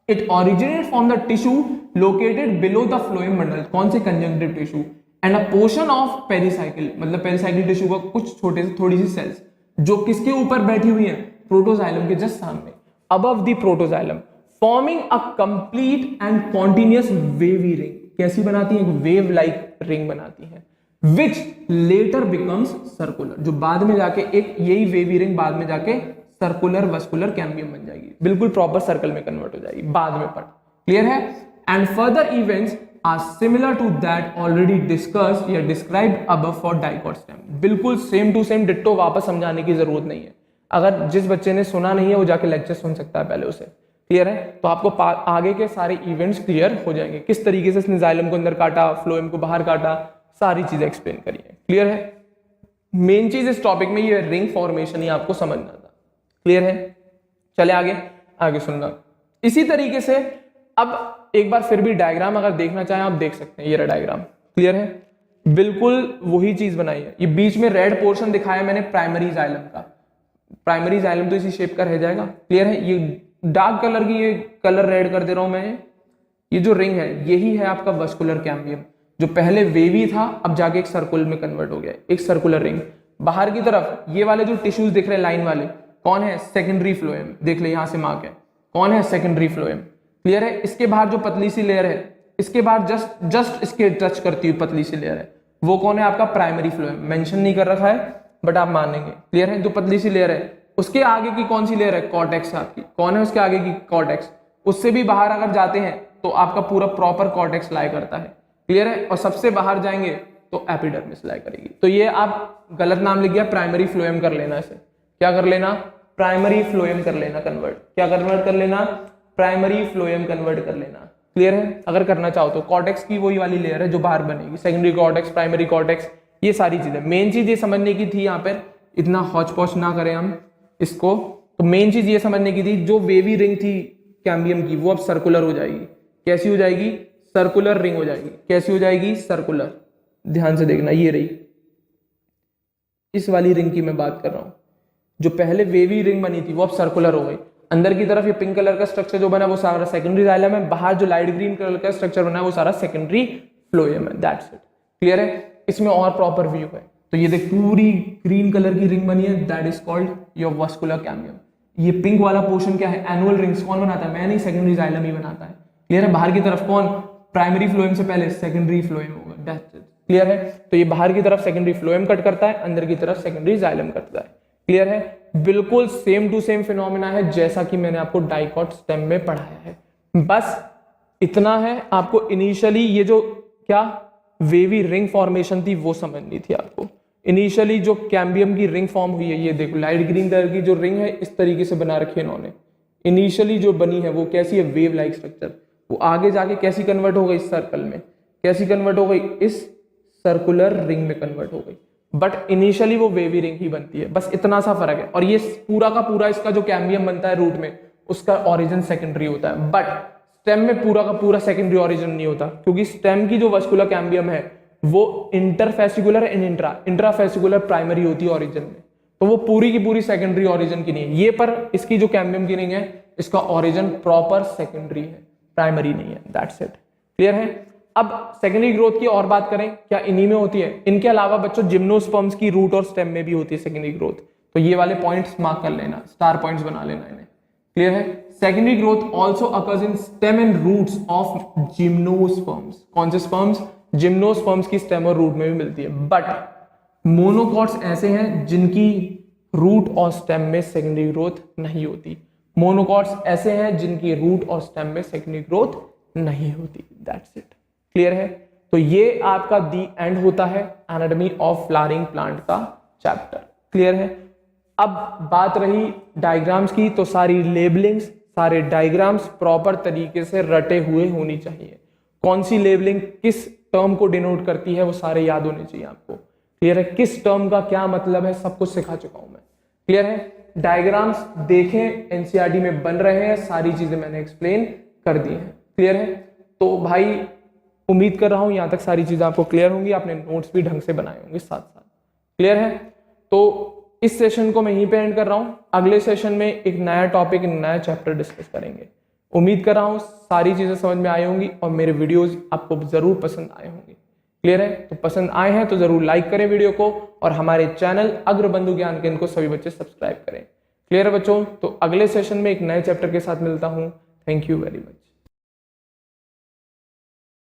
It originate from the tissue located below the phloem bundle. कौन से? Conjunctive tissue and a portion of pericycle, मतलब पेरीसाइकिल टिश्यू का कुछ छोटे से थोड़ी सी सेल्स जो किसके ऊपर बैठी हुई है? प्रोटोजाइलम के जस्ट सामने, above the protoxylem, forming a complete and continuous wavy ring. कैसी बनाती है? एक वेव लाइक रिंग बनाती है, विच लेटर बिकम्स सर्कुलर, जो बाद में जाके एक यही वेवी रिंग बाद में जाके सर्कुलर वस्कुलर कैम्बियम बन जाएगी, बिल्कुल प्रॉपर सर्कल में कन्वर्ट हो जाएगी बाद में पढ़। क्लियर है? And further events are similar to that already discussed या described above for dicot stem. बिल्कुल सेम टू सेम डिट्टो, वापस समझाने की जरूरत नहीं है। अगर जिस बच्चे ने सुना नहीं है वो जाके लेक्चर सुन सकता है पहले उसे। क्लियर है? तो आपको आगे के सारे इवेंट्स क्लियर हो जाएंगे, किस तरीके से इसने जाइलम को अंदर काटा, फ्लोएम को बाहर काटा, सारी चीजें एक्सप्लेन करी है। क्लियर है? मेन चीज इस टॉपिक में ये रिंग फॉर्मेशन ही आपको समझना था। क्लियर है? चले आगे, आगे सुनना। इसी तरीके से अब एक बार फिर भी डायग्राम अगर देखना चाहें आप देख सकते हैं, ये रहा डायग्राम। क्लियर है? बिल्कुल वही चीज बनाई है। ये बीच में रेड पोर्शन दिखाया मैंने प्राइमरी जाइलम का, प्राइमरी जाइलम तो इसी शेप का रह जाएगा। क्लियर है? ये डार्क कलर की, ये कलर रेड कर दे रहा हूं मैं, ये जो रिंग है यही है आपका वस्कुलर कैम्बियम, जो पहले वेवी था अब जाके एक सर्कुलर में कन्वर्ट हो गया, एक सर्कुलर रिंग। बाहर की तरफ ये वाले जो टिश्यूज दिख रहे हैं लाइन वाले, कौन है? Secondary phloem. देख ले यहां से मार्क है, कौन है? Secondary phloem. क्लियर है? इसके बाहर जो पतली सी लेयर है, इसके बाद जस्ट इसके टच करती हुई पतली सी लेयर है, वो कौन है? आपका प्राइमरी फ्लोएम। मेंशन नहीं कर रखा है बट आप मानेंगे। क्लियर है? जो पतली सी लेयर है उसके आगे की कौन सी लेयर है? कॉर्टेक्स आपकी। कौन है उसके आगे की? कॉर्टेक्स। उससे भी बाहर अगर जाते हैं तो आपका पूरा प्रॉपर कॉर्टेक्स लाई करता है। क्लियर है? और सबसे बाहर जाएंगे तो एपिडर्मिस लाई करेगी। तो ये आप गलत नाम लिख गया, प्राइमरी फ्लोएम कर लेना इसे। क्या कर लेना? प्राइमरी फ्लोएम कर लेना कन्वर्ट। क्या कन्वर्ट कर लेना? प्राइमरी फ्लोएम कन्वर्ट कर लेना। क्लियर है? अगर करना चाहो तो कॉर्टेक्स की वही वाली लेयर है जो बाहर बनेगी, सेकेंडरी कॉर्टेक्स, प्राइमरी कॉर्टेक्स, ये सारी चीजें। मेन चीज ये समझने की थी, यहाँ पर इतना हौच पौच ना करें हम इसको। तो मेन चीज ये समझने की थी, जो वेवी रिंग थी कैम्बियम की वो अब सर्कुलर हो जाएगी। कैसी हो जाएगी? सर्कुलर रिंग हो जाएगी। कैसी हो जाएगी? सर्कुलर। ध्यान से देखना, ये रही इस वाली रिंग की मैं बात कर रहा हूं। जो पहले वेवी रिंग बनी थी वो अब सर्कुलर हो गई। अंदर की तरफ ये पिंक कलर का स्ट्रक्चर जो बना वो सारा सेकेंडरी जाइलम है, बाहर जो लाइट ग्रीन कलर का स्ट्रक्चर बना है वो सारा सेकेंडरी फ्लोएम है। That's it. क्लियर है? इसमें और प्रॉपर व्यू है। तो ये देख, पूरी ग्रीन कलर की रिंग बनी है, that is called your vascular cambium. ये पिंक वाला पोर्शन क्या है? Annual rings. कौन बनाता है? मैं नहीं, सेकेंडरी जाइलम ही बनाता है। क्लियर है? बाहर की तरफ कौन? प्राइमरी फ्लोएम से पहले सेकेंडरी फ्लोएम होगा। That's it. क्लियर है? तो ये बाहर की तरफ सेकेंडरी फ्लोएम कट करता है, अंदर की तरफ सेकेंडरी जाइलम कटता है। क्लियर है? बिल्कुल सेम टू सेम फिनोमेना है जैसा कि मैंने आपको डाइकॉट स्टेम में पढ़ाया है। बस इतना है, आपको इनिशियली ये जो क्या वेवी रिंग फॉर्मेशन थी वो समझनी थी आपको। इनिशियली जो कैम्बियम की रिंग फॉर्म हुई है, ये देखो लाइट ग्रीन कलर की जो रिंग है इस तरीके से बना रखी है इन्होंने। इनिशियली जो बनी है वो कैसी है? Wave like structure. वो आगे जाके कैसी कन्वर्ट हो गई? सर्कल में। कैसी कन्वर्ट हो गई? इस सर्कुलर रिंग में कन्वर्ट हो गई। बट इनिशियली वो वेवी रिंग ही बनती है, बस इतना सा फर्क है। और ये पूरा का पूरा इसका जो कैम्बियम बनता है रूट में, उसका ऑरिजिन सेकेंडरी होता है। बट स्टेम में पूरा का पूरा सेकेंडरी ऑरिजिन नहीं होता, क्योंकि स्टेम की जो वस्कुलर कैम्बियम है वो इंटरफेसिकुलर एंड इंट्राफेसिकुलर प्राइमरी होती है ऑरिजिन में। तो वो पूरी की पूरी सेकेंडरी ऑरिजिन की नहीं है। ये पर इसकी जो कैम्बियम की रिंग है इसका ऑरिजिन प्रॉपर सेकेंडरी है, प्राइमरी नहीं है। That's it. क्लियर है? अब सेकेंडरी ग्रोथ की और बात करें, क्या इन्हीं में होती है? इनके अलावा बच्चों जिम्नोस्पर्म्स की रूट और स्टेम में भी होती है सेकेंडरी ग्रोथ। तो ये वाले पॉइंट्स मार्क कर लेना, स्टार पॉइंट्स बना लेना इन्हें। क्लियर है? Secondary growth also occurs in stem and roots of gymnosperms. कौन से स्पर्म्स? जिम्नोस्पर्म्स की स्टेम और रूट में भी मिलती है। बट मोनोकॉट्स ऐसे हैं जिनकी रूट और स्टेम में सेकेंडरी ग्रोथ नहीं होती। मोनोकॉट्स ऐसे हैं जिनकी रूट और स्टेम में सेकेंडरी ग्रोथ नहीं होती। That's it. क्लियर है? तो ये आपका दी एंड होता है एनाटॉमी ऑफ फ्लावरिंग प्लांट का चैप्टर। क्लियर है? अब बात रही डायग्राम्स की, तो सारी लेबलिंग्स, सारे डायग्राम्स प्रॉपर तरीके से रटे हुए होनी चाहिए। कौन सी लेबलिंग किस टर्म को डिनोट करती है वो सारे याद होने चाहिए आपको। क्लियर है? किस टर्म का क्या मतलब है सब कुछ सिखा चुका हूं मैं। क्लियर है? डायग्राम्स देखें, एनसीईआरटी में बन रहे हैं, सारी चीजें मैंने एक्सप्लेन कर दी हैं। क्लियर है? तो भाई उम्मीद कर रहा हूं यहां तक सारी चीजें आपको क्लियर होंगी, आपने नोट्स भी ढंग से बनाए होंगे साथ साथ। क्लियर है? तो इस सेशन को मैं यहीं पे एंड कर रहा हूं। अगले सेशन में एक नया टॉपिक, नया चैप्टर डिस्कस करेंगे। उम्मीद कर रहा हूं सारी चीजें समझ में आई होंगी और मेरे वीडियोस आपको जरूर पसंद आए होंगे। क्लियर है? तो पसंद आए हैं तो जरूर लाइक करें वीडियो को और हमारे चैनल अग्रबंधु ज्ञान केंद्र को सभी बच्चे सब्सक्राइब करें। क्लियर है बच्चों? तो अगले सेशन में एक नए चैप्टर के साथ मिलता हूं। Thank you very much.